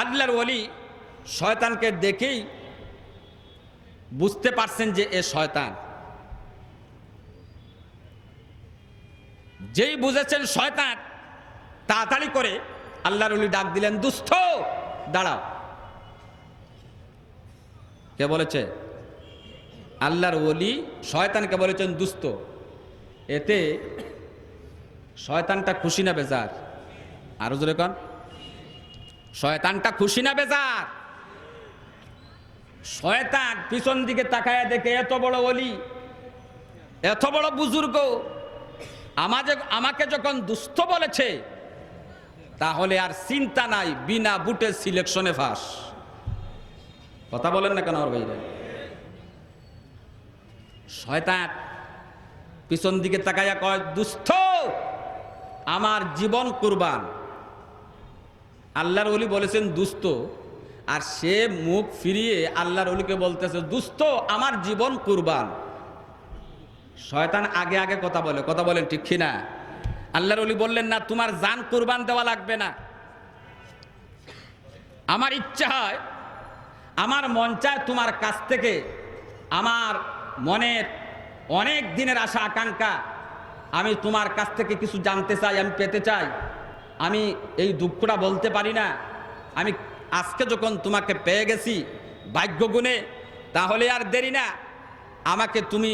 আল্লাহর ওলি শয়তানকে দেখেই বুঝতে পারছেন যে এ শয়তান। যেই বুঝেছেন শয়তান, তাড়াতাড়ি করে আল্লাহর ওলি ডাক দিলেন, দুস্থ দাঁড়াও। কে বলেছে? আল্লাহর ওলি শয়তানকে বলেছেন দুস্থ। এতে শয়তানটা খুশি না বেজার? আরো জোরে কন, শয়তানটা খুশি না বেজার? শয়তান পিছন দিকে তাকায় দেখে এত বড় ওলি, এত বড় বুজুর্গ আমাকে যখন দুস্থ বলেছে, তাহলে আর চিন্তা নাই, বিনা বুটের সিলেকশনে ফাঁস। কথা বলেন না কেন আমার ভাইরা? শয়তান পিছন দিকে তাকাইয়া কয়, দুস্থ আমার জীবন কুরবান। আল্লাহর ওলি বলেছেন দুস্থ, আর সে মুখ ফিরিয়ে আল্লাহর ওলিকে বলতেছে, দুস্থ আমার জীবন কুরবান। শয়তান আগে আগে কথা বলে, কথা বলেন ঠিক কিনা? আল্লাহর ওলি বললেন, না, তোমার জান কুরবান দেওয়া লাগবে না। আমার ইচ্ছা হয়, আমার মন চায় তোমার কাছ থেকে আমার মনের অনেক দিনের আশা আকাঙ্ক্ষা, আমি তোমার কাছ থেকে কিছু জানতে চাই, আমি পেতে চাই। আমি এই দুঃখটা বলতে পারি না। আমি আজকে যখন তোমাকে পেয়ে গেছি ভাগ্য গুণে, তাহলে আর দেরি না, আমাকে তুমি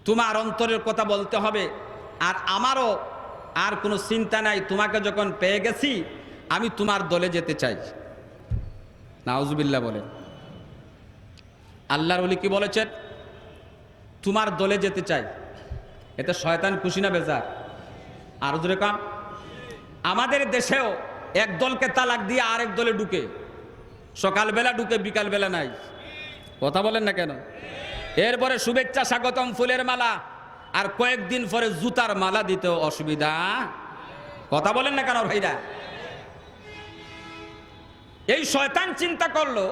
তোমার অন্তরের কথা বলতে হবে। আর আমারও আর কোনো চিন্তা নাই, তোমাকে যখন পেয়ে গেছি আমি তোমার দলে যেতে চাই। নাউজুবিল্লাহ বলেন। আল্লাহর ওলি কি বলেছেন? তোমার দলে যেতে চাই। এতে শয়তান খুশি না বেজার? আর জোরে কাম। আমাদের দেশেও এক দলকে তালাক দিয়ে আরেক দলে ঢুকে, সকালবেলা ঢুকে বিকালবেলা নাই। কথা বলেন না কেন? এরপরে শুভেচ্ছা স্বাগতম ফুলের মালা, আর কয়েকদিন পরে জুতার মালা দিতেও অসুবিধা। কথা বলেন না কেন ভাইরা? এই শয়তান চিন্তা করলো,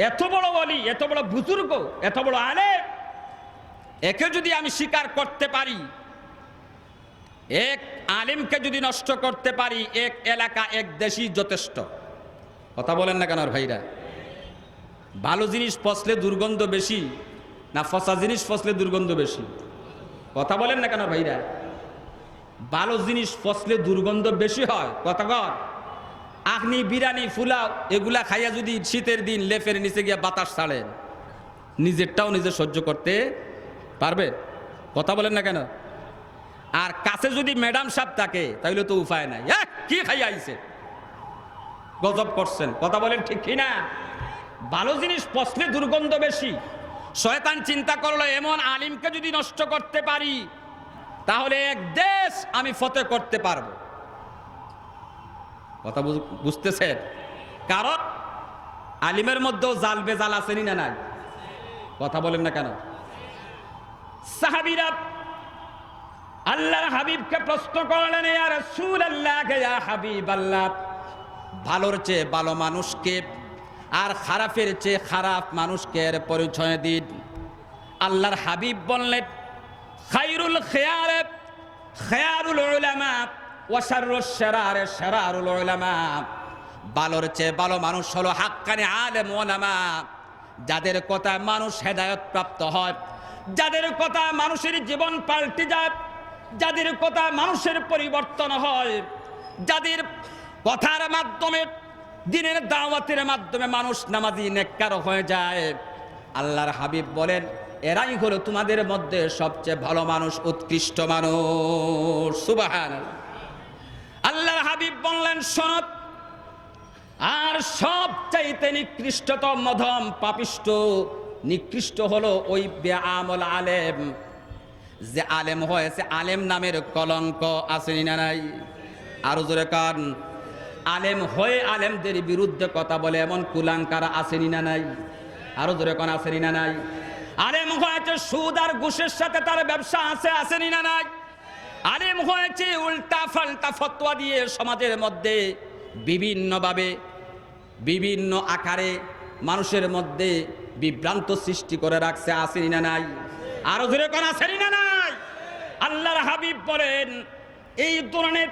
এত বড় ওলি, এত বড় বুজুর্গ, এত বড় আলেম, একে যদি আমি স্বীকার করতে পারি, এক আলেমকে যদি নষ্ট করতে পারি, এক এলাকা, এক দেশই যথেষ্ট। কথা বলেন না কেন ভাইরা? ভালো জিনিস ফসলে দুর্গন্ধ বেশি না ফসা জিনিস ফসলে দুর্গন্ধ বেশি? কথা বলেন না কেন ভাইরা? ভালো জিনিস ফসলে দুর্গন্ধ বেশি হয়। কথা কর। আখনি, বিরিয়ানি, ফুলাও এগুলা খাইয়া যদি শীতের দিন লেফের নিচে গিয়া বাতাস ছাড়েন, নিজেরটাও নিজে সহ্য করতে পারবে? কথা বলেন না কেন? আর কাছে যদি ম্যাডাম সাহেব থাকে, তাহলে তো উপায় নাই। কি খাইয়া আইছে, গজব করছেন। কথা বলেন ঠিক কিনা? ভালো জিনিস ফসলে দুর্গন্ধ বেশি। শয়তান চিন্তা করলো, এমন আলিমকে যদি নষ্ট করতে পারি, তাহলে এক দেশ আমি ফতে করতে পারবো। কথা বুঝতেছেন? কারণ আলিমের মধ্যেও জাল বেজাল আছেনি না নাই? কথা বলেন না কেন? সাহাবীরা আল্লাহর হাবিবকে প্রশ্ন করলেন, ইয়া রাসূলুল্লাহ, ইয়া হাবিবাল্লাহ, ভালোর চেয়ে ভালো মানুষকে আর খারাপের চেয়ে খারাপ মানুষকে এর পরিচয় দিন। আল্লাহর হাবিব বললেন, খায়রুল খিয়ার খিয়ারুল উলামা ওয়া শাররুশ শিরার শিরারুল উলামা। ভালোর চেয়ে ভালো মানুষ হলো হাক্কানি আলেম উলামা, যাদের কথা মানুষ হেদায়েত প্রাপ্ত হয়, যাদের কথা মানুষের জীবন পাল্টে যায়, যাদের কথা মানুষের পরিবর্তন হয়, যাদের কথার মাধ্যমে, দিনের দাওয়াতের মাধ্যমে মানুষ নামাজি নেককার হয়ে যায়। আল্লাহর হাবিব বলেন, এরাই হলো তোমাদের মধ্যে সবচেয়ে ভালো মানুষ, উৎকৃষ্ট মানুষ। সুবহানাল্লাহ। আল্লাহর হাবিব বলেন, বললেন শোনো, আর সবচাইতে নিকৃষ্টতম মধ্যম পাপিষ্ট নিকৃষ্ট হলো ওই বেআমল আলেম, যে আলেম হয়েছে আলেম নামের কলঙ্ক আসেনি না নাই? আরো জোরে কান। আলেম হয়ে আলেমদের বিরুদ্ধে কথা বলে এমন কুলাঙ্কার আসেনি না নাই? আরো জোরে কান, আসেনি না নাই? আলেম হয়েছে সুদ আর ঘুষের সাথে তার ব্যবসা আছে, আসেনি না নাই? আলেম হয়েছে উল্টা পাল্টা ফতোয়া দিয়ে সমাজের মধ্যে বিভিন্নভাবে বিভিন্ন আকারে মানুষের মধ্যে বিভ্রান্ত সৃষ্টি করে রাখছে, আসেনি না নাই? আরো জোরে কোন আসেনি না নাই? আল্লাহর হাবিব বলেন এই ধরনের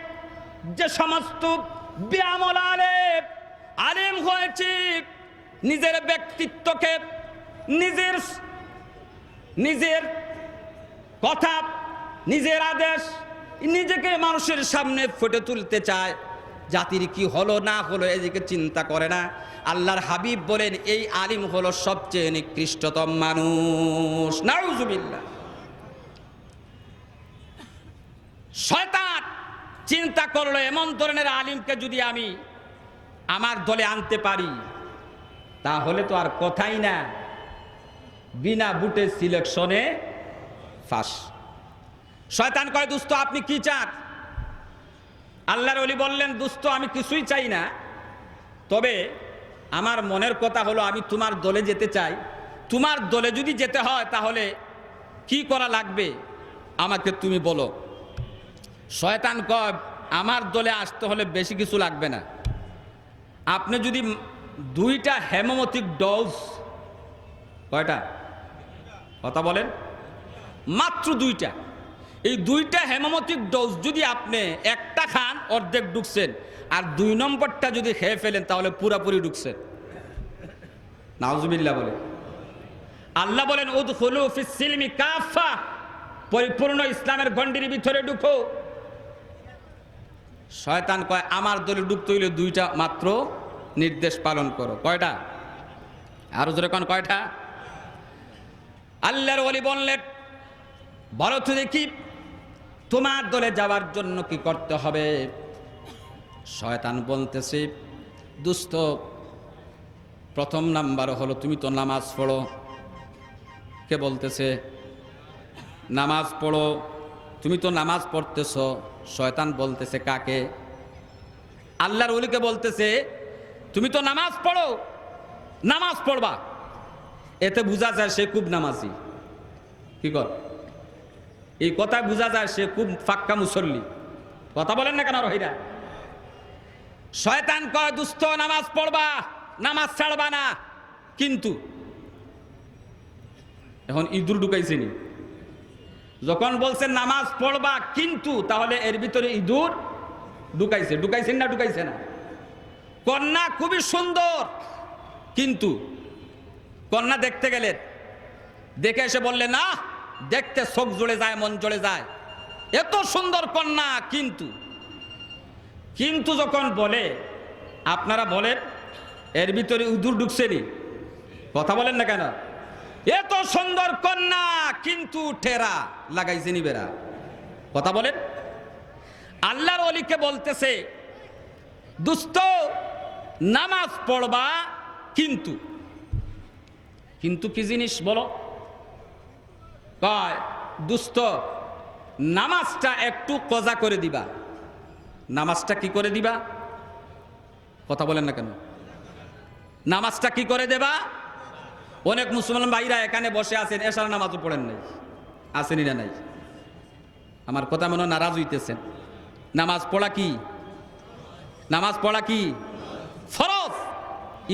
যে সমস্ত বেআমল আলেম হয়েছে নিজের ব্যক্তিত্বকে, নিজের কথা, নিজের আদেশ, নিজেকে মানুষের সামনে ফুটে তুলতে চায়, জাতির কি হলো না হলো এদিকে চিন্তা করে না। আল্লাহর হাবিব বলেন এই আলিম হলো সবচেয়ে নিকৃষ্টতম মানুষ। নাউজুবিল্লাহ। শয়তান চিন্তা করলো এমন ধরনের আলিমকে যদি আমি আমার দলে আনতে পারি তাহলে তো আর কথাই না, বিনা বুটে সিলেকশনে ফাঁস। শয়তান কয় দোস্ত আপনি কি চান? আল্লাহর ওলি বললেন দোস্ত আমি কিছুই চাই না, তবে আমার মনের কথা হলো আমি তোমার দলে যেতে চাই। তোমার দলে যদি যেতে হয় তাহলে কি করা লাগবে আমাকে তুমি বলো। শয়তান কয় আমার দলে আসতে হলে বেশি কিছু লাগবে না, আপনি যদি 2টা হেমোমোটিক ডোজ, কয়টা কথা বলেন? মাত্র 2টা। এই 2টা হেমোমোটিক ডোজ যদি আপনি একটা খান অর্ধেক ঢুকছেন, আর 2 নম্বরটা যদি খেয়ে ফেলেন তাহলে পুরাপুরি ঢুকছেন। নাউজুবিল্লাহ বলে। আল্লাহ বলেন উদখুলু ফিস সিলমি কাফা, পরিপূর্ণ ইসলামের গণ্ডির ভিতরে ঢুকো। শয়তান কয় আমার দলে ঢুকতে হইলে 2টা মাত্র নির্দেশ পালন করো। কয়টা? আরো জোরে কোন কয়টা? আল্লাহর ওলি বললেন বলো তো দেখি তোমার দলে যাওয়ার জন্য কি করতে হবে? শয়তান বলতেছে দুস্থ প্রথম নাম্বার হলো তুমি তো নামাজ পড়ো। কে বলতেছে? নামাজ পড়ো, তুমি তো নামাজ পড়তেছ। শয়তান বলতেছে কাকে? আল্লাহর ওলিকে বলতেছে তুমি তো নামাজ পড়ো, নামাজ পড়বা। এতে বোঝা যায় সে খুব নামাজি। কি কর? এই কথা বোঝা যায় সে খুব ফাক্কা মুসল্লি। কথা বলেন না কেন রহিরা? শয়তান কয় দুস্থ নামাজ পড়বা, নামাজ ছাড়বা না, কিন্তু এখন ইঁদুর ঢুকাইছেনি। যখন বলছেন নামাজ পড়বা কিন্তু, তাহলে এর ভিতরে ইঁদুর ঢুকাইছেন না ঢুকাইছে না? কন্যা খুবই সুন্দর, কিন্তু কন্যা দেখতে গেলেন, দেখে এসে বললে না, দেখতে চোখ জ্বলে যায়, মন জ্বলে যায়, এত সুন্দর কন্যা, কিন্তু যখন বলে আপনারা বলেন এর ভিতরে ইঁদুর ঢুকছেনি। কথা বলেন না কেন? এত সুন্দর কন্যা কিন্তু ঠেরা লাগাইছে নি বেড়া। কথা বলেন। আল্লাহর ওলিকে বলতেছে দুস্থ নামাজ পড়বা, কিন্তু কি জিনিস বলো? কয় দুস্থ নামাজটা একটু কজা করে দিবা। নামাজটা কি করে দিবা? কথা বলেন না কেন? নামাজটা কি করে দেবা? অনেক মুসলমান ভাইরা এখানে বসে আছেন, এশার নামাজও পড়েন নাই, আসেনি না নাই? আমার কথা মনে নারাজ হইতেছেন। নামাজ পড়া কি ফরজ,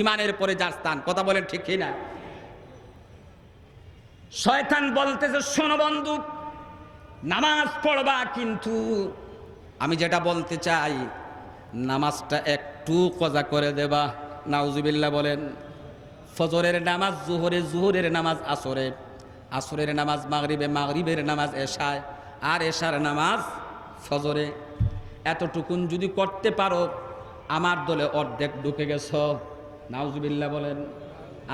ইমানের পরে যার স্থান। কথা বলেন ঠিক না? শয়তান বলতেছে শোনো বন্ধু, নামাজ পড়বা, কিন্তু আমি যেটা বলতে চাই নামাজটা একটু কজা করে দেবা। নাউজুবিল্লাহ বলেন। ফজরের নামাজ জোহরে, জোহরের নামাজ আসরে, আসরের নামাজ মাগরিবে, মাগরিবের নামাজ এশায়, আর এশার নামাজ ফজরে। এতটুকুন যদি করতে পারো আমার দলে অর্ধেক ঢুকে গেছ। নাউজুবিল্লাহ বলেন।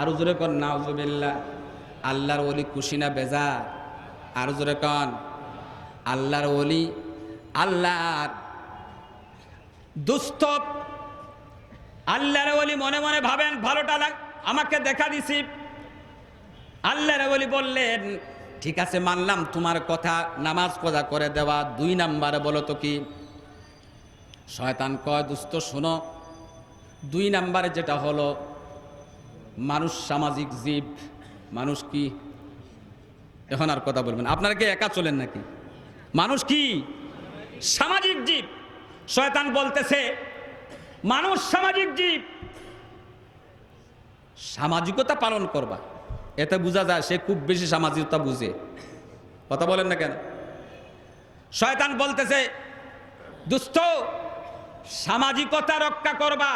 আরো জোরে কন নাউজুবিল্লাহ। আল্লাহর ওলি খুশি না বেজা? আরো জোরে কন। আল্লাহর ওলি, আল্লাহর দুস্থ আল্লাহর ওলি মনে মনে ভাবেন ভালোটা লাগ আমাকে দেখা দিছি। আল্লাহর ওলি বললেন ঠিক আছে মানলাম তোমার কথা, নামাজ কজা করে দেওয়া। 2 নাম্বারে বলো তো কি? শয়তান কয় দুস্থ শোনো, 2 নাম্বারে যেটা হলো মানুষ সামাজিক জীব। মানুষ কি? এখন আর কথা বলবেন, আপনারা কি একা চলেন নাকি? মানুষ কি? সামাজিক জীব। শয়তান বলতেছে মানুষ সামাজিক জীব, সামাজিকতা পালন করবা। এতে বোঝা যায় সে খুব বেশি সামাজিকতা বুঝে। কথা বলেন না কেন? শয়তান বলতেছে দুস্থ সামাজিকতা রক্ষা করবা।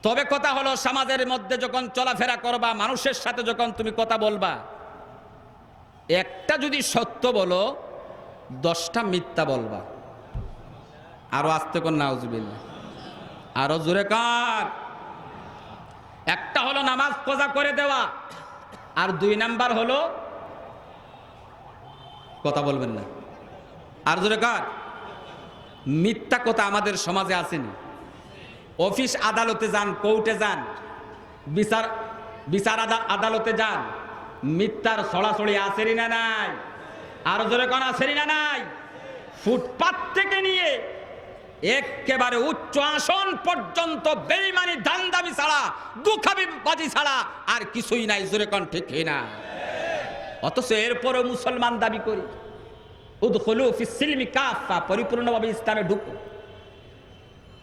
তবে কথা হলো সমাজের মধ্যে যখন চলাফেরা করবা, মানুষের সাথে যখন তুমি কথা বলবা, একটা যদি সত্য বলো 10টা মিথ্যা বলবা। আরো আস্তে কোন নাউজুবিল্লাহ, আরো জোরে কার। একটা হলো নামাজ কজা করে দেওয়া, আর 2 নাম্বার হলো কথা বলবেন না। আর জোরে কার। মিথ্যা কথা আমাদের সমাজে আসেনি। অফিস আদালতে যান, কোর্টে যান, বিচার আদালতে যান, মিথ্যার ছড়াছড়ি আসেনি না নাই? আর জোরে কোন আসেনি না নাই? ফুটপাত থেকে নিয়ে একেবারে উচ্চ আসন পর্যন্ত বেঈমানি দান্দামি ছাড়া, দুখাবিবাজি ছাড়া আর কিছুই নাই। জোরে কোন ঠিক না? অথচ এরপরও মুসলমান দাবি করি উদখুলু ফিস সিলমি কাফা, পরিপূর্ণভাবে ইসলামে ঢুকো,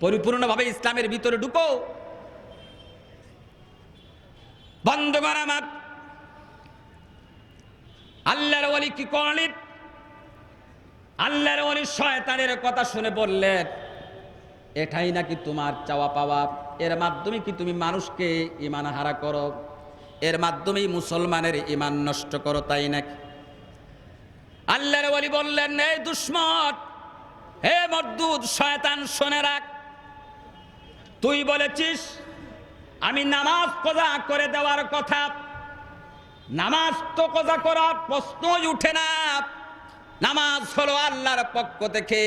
পরিপূর্ণভাবে ইসলামের ভিতরে ঢুকো। বন্ধুগণ আমার, আল্লাহর ওলি কি করলেন? আল্লাহর ওলি শয়তানের কথা শুনে বললেন এটাই নাকি তোমার চাওয়া পাওয়া? এর মাধ্যমে কি তুমি মানুষকে ঈমান হারা করো? এর মাধ্যমেই মুসলমানের ঈমান নষ্ট করো, তাই নাকি? আল্লাহর ওলি বললেন এই দুশমন, হে মরদুদ শয়তান, শুনে রাখ, তুই বলেছিস আমি নামাজ কজা করে দেওয়ার কথা। নামাজ তো কজা করার প্রশ্নই উঠে না। নামাজ হলো আল্লাহর পক্ষ থেকে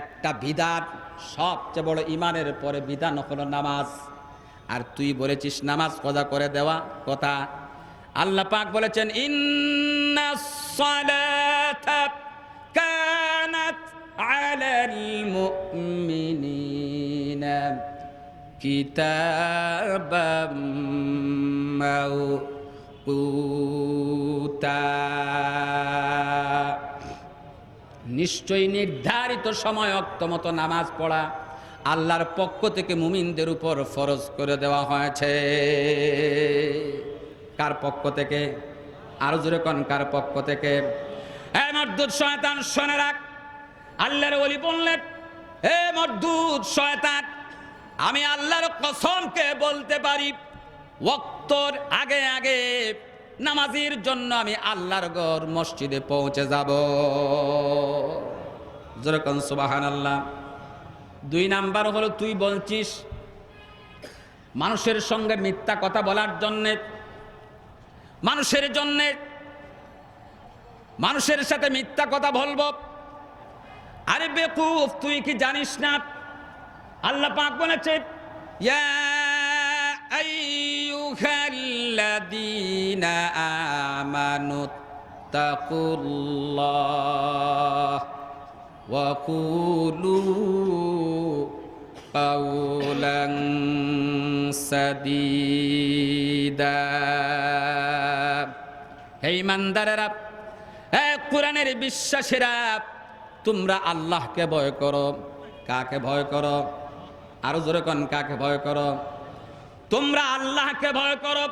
একটা বিধান, সবচেয়ে বড় ঈমানের পরে বিধান হলো নামাজ। আর তুই বলেছিস নামাজ কজা করে দেওয়া কথা। আল্লাহ পাক বলেছেন ইন্নাস সালাতা কানাত আলাল মুমিনিনা কিতাবাম মাওকুতা, নিশ্চয়ই নির্ধারিত সময় অক্তমতো নামাজ পড়া আল্লাহর পক্ষ থেকে মুমিনদের উপর ফরজ করে দেওয়া হয়েছে। কার পক্ষ থেকে? আরো জোরে কোন কার পক্ষ থেকে? হে মরদুদ শয়তান শুনে রাখ, আল্লাহর ওলি বললেন হে মরদুদ শয়তান, আমি আল্লাহর কসমকে বলতে পারি ওয়াক্তর আগে আগে নামাজের জন্য আমি আল্লাহর ঘর মসজিদে পৌঁছে যাব। জোরে কোন সুবহানাল্লাহ। 2 নাম্বার হলো তুই বলছিস মানুষের সঙ্গে মিথ্যা কথা বলার জন্যে, মানুষের সাথে মিথ্যা কথা বলবো। আরে বেকুফ, তুই কি জানিস না আল্লাহ পাক বলেছে ইয়া আইয়ুহাল্লাযীনা আমানু তাকুল্লাহ ওয়া কুলু কাওলান সাদীদা। হে ঈমানদারেরা, হে কোরআনের বিশ্বাসীরা, তোমরা আল্লাহকে ভয় করো। কাকে ভয় করো? আরো জোরে কোন কাকে ভয় করো? তোমরা আল্লাহকে ভয় করো।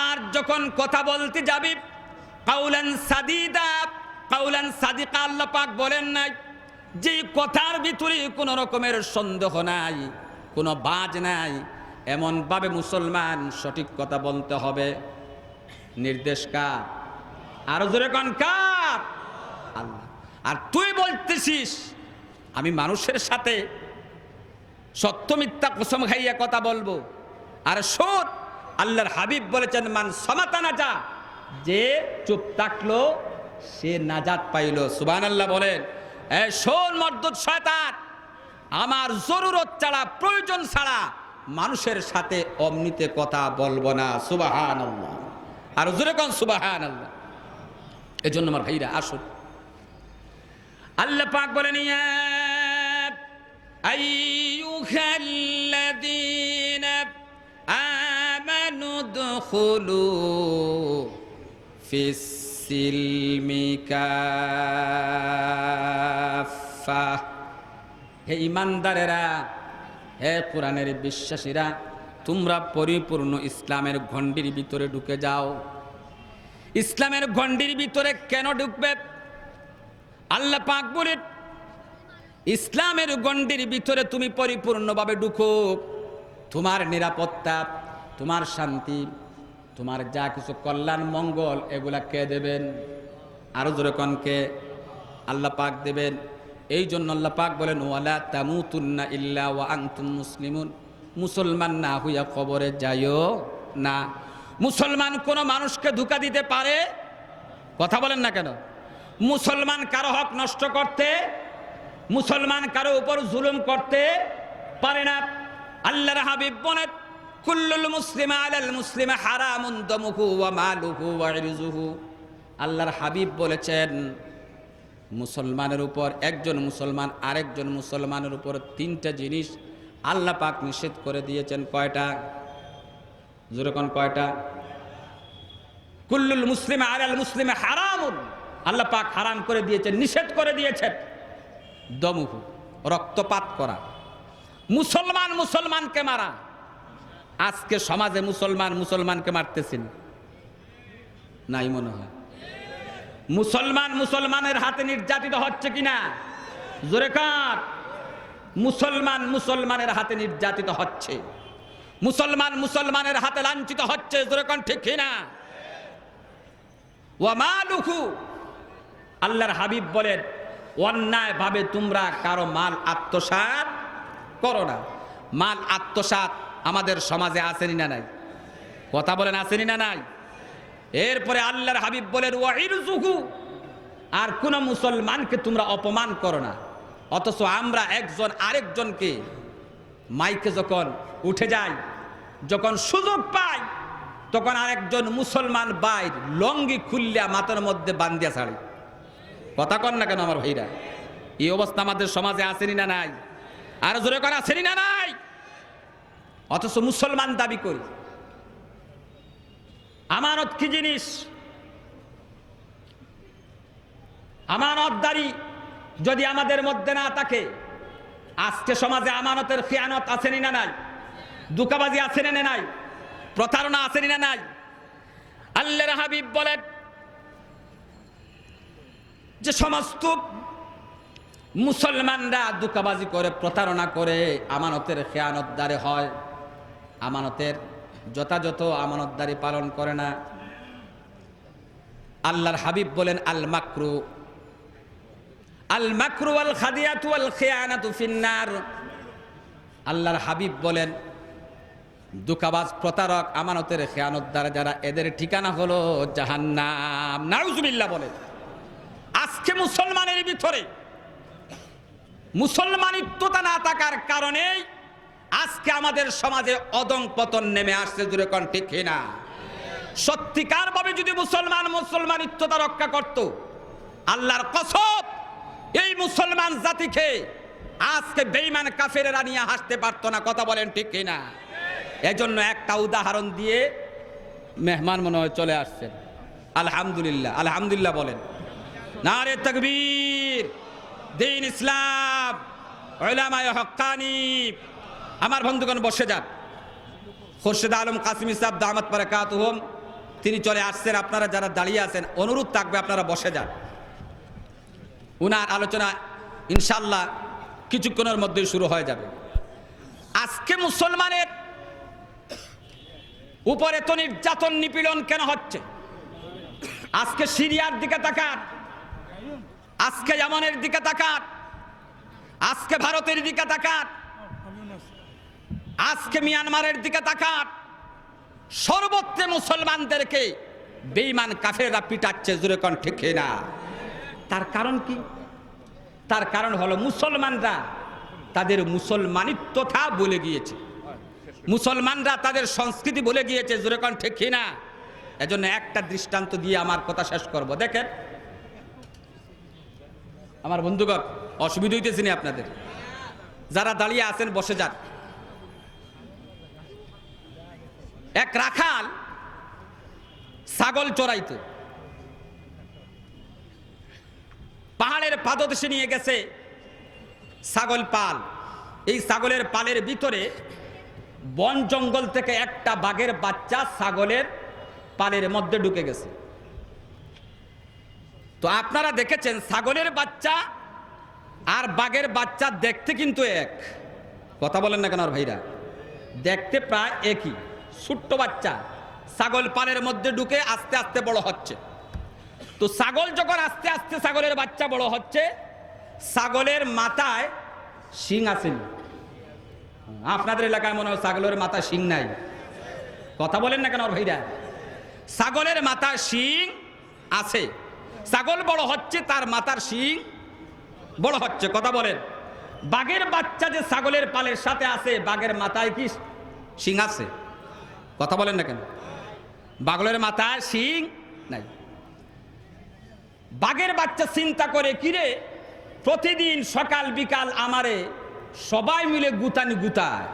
আর যখন কথা বলতে যাবি কাউলান সাদিদা, কাউলান সাদিকা আল্লাহ পাক বলেন নাই যে কথার ভিতরে কোনো রকমের সন্দেহ নাই, কোনো বাজ নাই, এমন ভাবে মুসলমান সঠিক কথা বলতে হবে। নির্দেশ কার? আরো জোরে কোন কার? আল্লাহ। আর তুই বলতেছিস আমি মানুষের সাথে সত্য মিথ্যা কসম খাইয়া কথা বলবো। আর শোন, আল্লাহর হাবিব বলেছেন মান সামাতা নাজা, যে চুপ থাকলো সে নাজাত পাইল। সুবহানাল্লাহ বলেন। শোন মর্দুদ শয়তান, আমার জরুরত ছাড়া, প্রয়োজন ছাড়া মানুষের সাথে অমনিতে কথা বলবো না। সুবহানাল্লাহ, আর জোরে কোন সুবহানাল্লাহ। এজন্য আমার ভাইরা আসুন, আল্লাহ পাক বলেন ইয়া আইয়ুহাল্লাযীনা আমানু দুখুলু ফিস সিলমি কাফা। হে ঈমানদারেরা, হে কোরআনের বিশ্বাসীরা, তোমরা পরিপূর্ণ ইসলামের গণ্ডির ভিতরে ঢুকে যাও। ইসলামের গণ্ডির ভিতরে কেন ঢুকবে? আল্লাহ পাক বলেন ইসলামের গণ্ডির ভিতরে তুমি পরিপূর্ণভাবে ঢুকো, তোমার নিরাপত্তা, তোমার শান্তি, তোমার যা কিছু কল্যাণ মঙ্গল এগুলা কে দেবেন? আরো জোরে কোন কে? আল্লাহ পাক দেবেন। এই জন্য আল্লাহ পাক বলেন ওয়ালা তামুতুন্না ইল্লা ওয়া আনতুম মুসলিমুন, মুসলমান না হইয়া কবরে যাইও না। মুসলমান কোন মানুষকে ধোঁকা দিতে পারে? কথা বলেন না কেন? মুসলমান কারো হক নষ্ট করতে, মুসলমান কারো উপর জুলুম করতে পারে না। আল্লাহর হাবিব বলেন কুল্লুল মুসলিম আলাল মুসলিম হারামুন দামুহু ওয়া মালুহু ওয়া ইরজুহু। আল্লাহর হাবিব বলেছেন মুসলমানের উপর, একজন মুসলমান আরেকজন মুসলমানের উপর তিনটা জিনিস আল্লাহ পাক নিষেধ করে দিয়েছেন। কয়টা? জোরে কোন কয়টা? কুল্লুল মুসলিম আলাল মুসলিম হারামুন, আল্লাহ পাক হারাম করে দিয়েছেন, নিষেধ করে দিয়েছেন। দমুহু, রক্তপাত করা, মুসলমান মুসলমানকে মারা। আজকে সমাজে মুসলমান মুসলমানকে মারতেছেন নাই মনে হয়? মুসলমান মুসলমানের হাতে নির্যাতিত হচ্ছে কিনা? জোরে কার? মুসলমান মুসলমানের হাতে নির্যাতিত হচ্ছে, মুসলমান মুসলমানের হাতে লাঞ্ছিত হচ্ছে। জোরে কান ঠিক কিনা? ওয়া মালুহু, আল্লাহর হাবিব বলেন অন্যায় ভাবে তোমরা কারো মাল আত্মসাৎ করো না। মাল আত্মসাৎ আমাদের সমাজে আসেনি না নাই? কথা বলেন আসেনি না নাই? এরপরে আল্লাহর হাবিব বলেন ওয়া ইরজুহু, আর কোন মুসলমানকে তোমরা অপমান করো না। অথচ আমরা একজন আরেকজনকে মাইকে যখন উঠে যাই, যখন সুযোগ পাই, তখন আরেকজন মুসলমান ভাই লঙ্গি খুললিয়া মাথার মধ্যে বান্ধিয়া ছাড়ি। কথা কন না কেন আমার ভাইরা? এই অবস্থা আমাদের সমাজে আসেনি না নাই? আর জোরে কোন আসেনি না নাই? অথচ মুসলমান দাবি করি। আমানত কি জিনিস? আমানতদারি যদি আমাদের মধ্যে না থাকে, আজকে সমাজে আমানতের খিয়ানত আসেনি না নাই? দুকাবাজি আসেনি না নাই? প্রতারণা আসেনি না নাই? আল্লাহর হাবিব বলেন যে সমস্ত মুসলমানরা দুকাবাজি করে, প্রতারণা করে, আমানতের খিয়ানতদারে হয়, আমানতের যথাযথ আমানতদারি পালন করে না, আল্লাহর হাবিব বলেন আল মাকরু ওয়াল খাদিয়াতু ওয়াল খিয়ানাতু ফিন্নার। আল্লাহর হাবিব বলেন দুকাবাজ, প্রতারক, আমানতের খেয়ানতদার যারা, এদের ঠিকানা হলো জাহান্নাম। নাউজুবিল্লাহ বলেন। আজকে মুসলমানের ভিতরে মুসলমানিত্বতা না থাকার কারণে আজকে আমাদের সমাজে অদং পতন নেমে আসছে। জুড়ে কোন ঠিক কিনা? সত্যিকার ভাবে যদি মুসলমান মুসলমানিত্বতা রক্ষা করত, আল্লাহর কসম এই মুসলমান জাতিকে আজকে বেঈমান কাফেরেরা নিয়ে হাসতে পারতো না। কথা বলেন ঠিক কিনা? এজন্য একটা উদাহরণ দিয়ে মেহমান মনে হয় চলে আসছেন। আলহামদুলিল্লাহ, আলহামদুলিল্লাহ বলেন। নারে তাকবীর, দ্বীন ইসলাম, উলামায়ে হক্কানি। আমার বন্ধুগণ বসে যান। খুরশেদ আলম কাসিমি সাহেব দামাত বারাকাতুহুম তিনি চলে আসছেন। আপনারা যারা দাঁড়িয়ে আছেন অনুরোধ থাকবে আপনারা বসে যান। উনার আলোচনা ইনশাআল্লাহ কিছুক্ষণের মধ্যেই শুরু হয়ে যাবে। আজকে মুসলমানের উপরে তো নির্যাতন নিপীড়ন কেন হচ্ছে? আজকে সিরিয়ার দিকে তাকান, আজকে ইয়ামানের দিকে তাকান, আজকে ভারতের দিকে তাকান, আজকে মিয়ানমারের দিকে তাকান। সর্বত্র মুসলমানদেরকে বেঈমান কাফেররা পিটাচ্ছে। জোরে কোন ঠিক না? তার কারণ কি? তার কারণ হলো মুসলমানরা তাদের মুসলমানিত্বতা ভুলে গিয়েছে, মুসলমানরা তাদের সংস্কৃতি ভুলে গিয়েছে। জোরে কোন ঠিক কিনা? এজন্য একটা দৃষ্টান্ত দিয়ে আমার কথা শেষ করব। দেখেন আমার বন্ধুগণ, অসুবিধা হইতেছে না আপনাদের? যারা দাঁড়িয়ে আছেন বসে যান। এক রাখাল ছাগল চড়াইতো, পাহাড়ের পাদদেশে নিয়ে গেছে ছাগল পাল। এই ছাগলের পালের ভিতরে বন জঙ্গল থেকে একটা বাঘের বাচ্চা ছাগলের পালের মধ্যে ঢুকে গেছে। তো আপনারা দেখেছেন ছাগলের বাচ্চা আর বাঘের বাচ্চা দেখতে কিন্তু এক। কথা বলেন না কেন আর ভাইরা? দেখতে প্রায় একই। ছোট্ট বাচ্চা ছাগল পালের মধ্যে ঢুকে আস্তে আস্তে বড় হচ্ছে। তো ছাগল যখন আস্তে আস্তে ছাগলের বাচ্চা বড় হচ্ছে, ছাগলের মাথায় শিং আছে। আপনাদের এলাকায় মনে হয় ছাগলের মাথায় শিং নাই। কথা বলেন না কেন আর ভাইরা? ছাগলের মাথায় শিং আছে। ছাগল বড় হচ্ছে, তার মাথার শিং বড় হচ্ছে। কথা বলেন। বাঘের বাচ্চা যে ছাগলের পালের সাথে আছে, বাঘের মাথায় কি শিং আছে? কথা বলেন না কেন? বাঘের মাথায় শিং নাই। বাঘের বাচ্চা চিন্তা করে, কিরে প্রতিদিন সকাল বিকাল আমারে সবাই মিলে গুতানি গুতায়,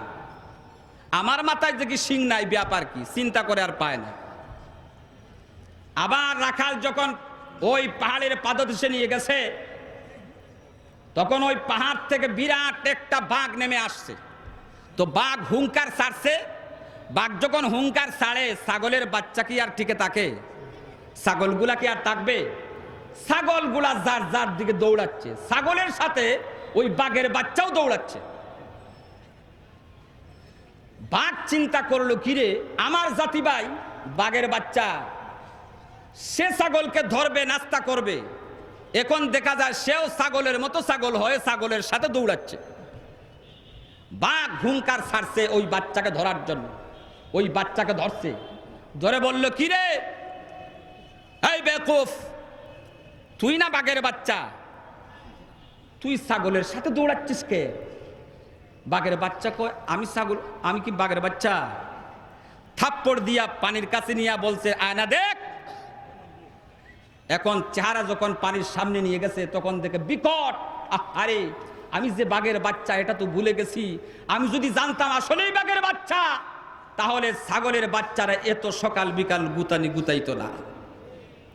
আমার মাথায় দেখি শিং নাই, ব্যাপার কি? চিন্তা করে আর পায় না। আবার রাখাল যখন ওই পাহাড়ের পাদদেশে নিয়ে গেছে, তখন ওই পাহাড় থেকে বিরাট একটা বাঘ নেমে আসছে। তো বাঘ হুঙ্কার ছাড়ছে। বাঘ যখন হুঙ্কার ছাড়ে, ছাগলের বাচ্চা কি আর টিকে থাকে? ছাগলগুলা কি আর থাকবে? ছাগলগুলা যার যার দিকে দৌড়াচ্ছে, ছাগলের সাথে ওই বাঘের বাচ্চাও দৌড়াচ্ছে। বাঘ চিন্তা করলো, কিরে আমার জাতি ভাই বাঘের বাচ্চা, সে ছাগলকে ধরবে, নাস্তা করবে। এখন দেখা যায় সেও ছাগলের মতো ছাগল হয়ে ছাগলের সাথে দৌড়াচ্ছে। বাঘ হুঙ্কার ছাড়ছে ওই বাচ্চাকে ধরার জন্য। ওই বাচ্চাকে ধরছে, ধরে বলল, কিরে এই বেকুফ, তুই না বাঘের বাচ্চা, তুই ছাগলের সাথে দৌড়াচ্ছিস কে? বাঘের বাচ্চা কয়, আমি ছাগল, আমি কি বাঘের বাচ্চা? থাপ্পড় দিয়া পানির কাছে নিয়ে বলছে, আয়না দেখ। এখন চেহারা যখন পানির সামনে নিয়ে গেছে, তখন দেখে বিকট, আরে আমি যে বাঘের বাচ্চা এটা তো ভুলে গেছি। আমি যদি জানতাম আসলেই বাঘের বাচ্চা, তাহলে ছাগলের বাচ্চারা এত সকাল বিকাল গুতানি গুতাইতো না।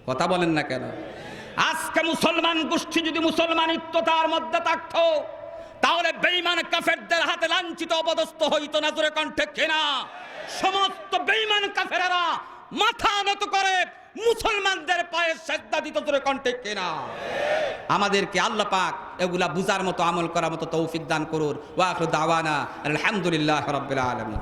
কথা বলেন না কেন? আজকে মুসলমান গোষ্ঠী যদি মুসলমানিত্বতার মধ্যে থাকতো, তাহলে বেঈমান কাফেরদের হাতে লাঞ্ছিত অপদস্থ হইতো না। জোরে কণ্ঠে কিনা? সমস্ত বেঈমান কাফেররা মাথা নত করে মুসলমানদের পায়ে সেজদা দিত। জোরে কণ্ঠে কিনা? আমাদেরকে আল্লাহ পাক এগুলা বুঝার মতো, আমল করার মতো তৌফিক দান করুন। ওয়া আখিরু দাওয়ানা আলহামদুলিল্লাহি রাব্বিল আলামিন।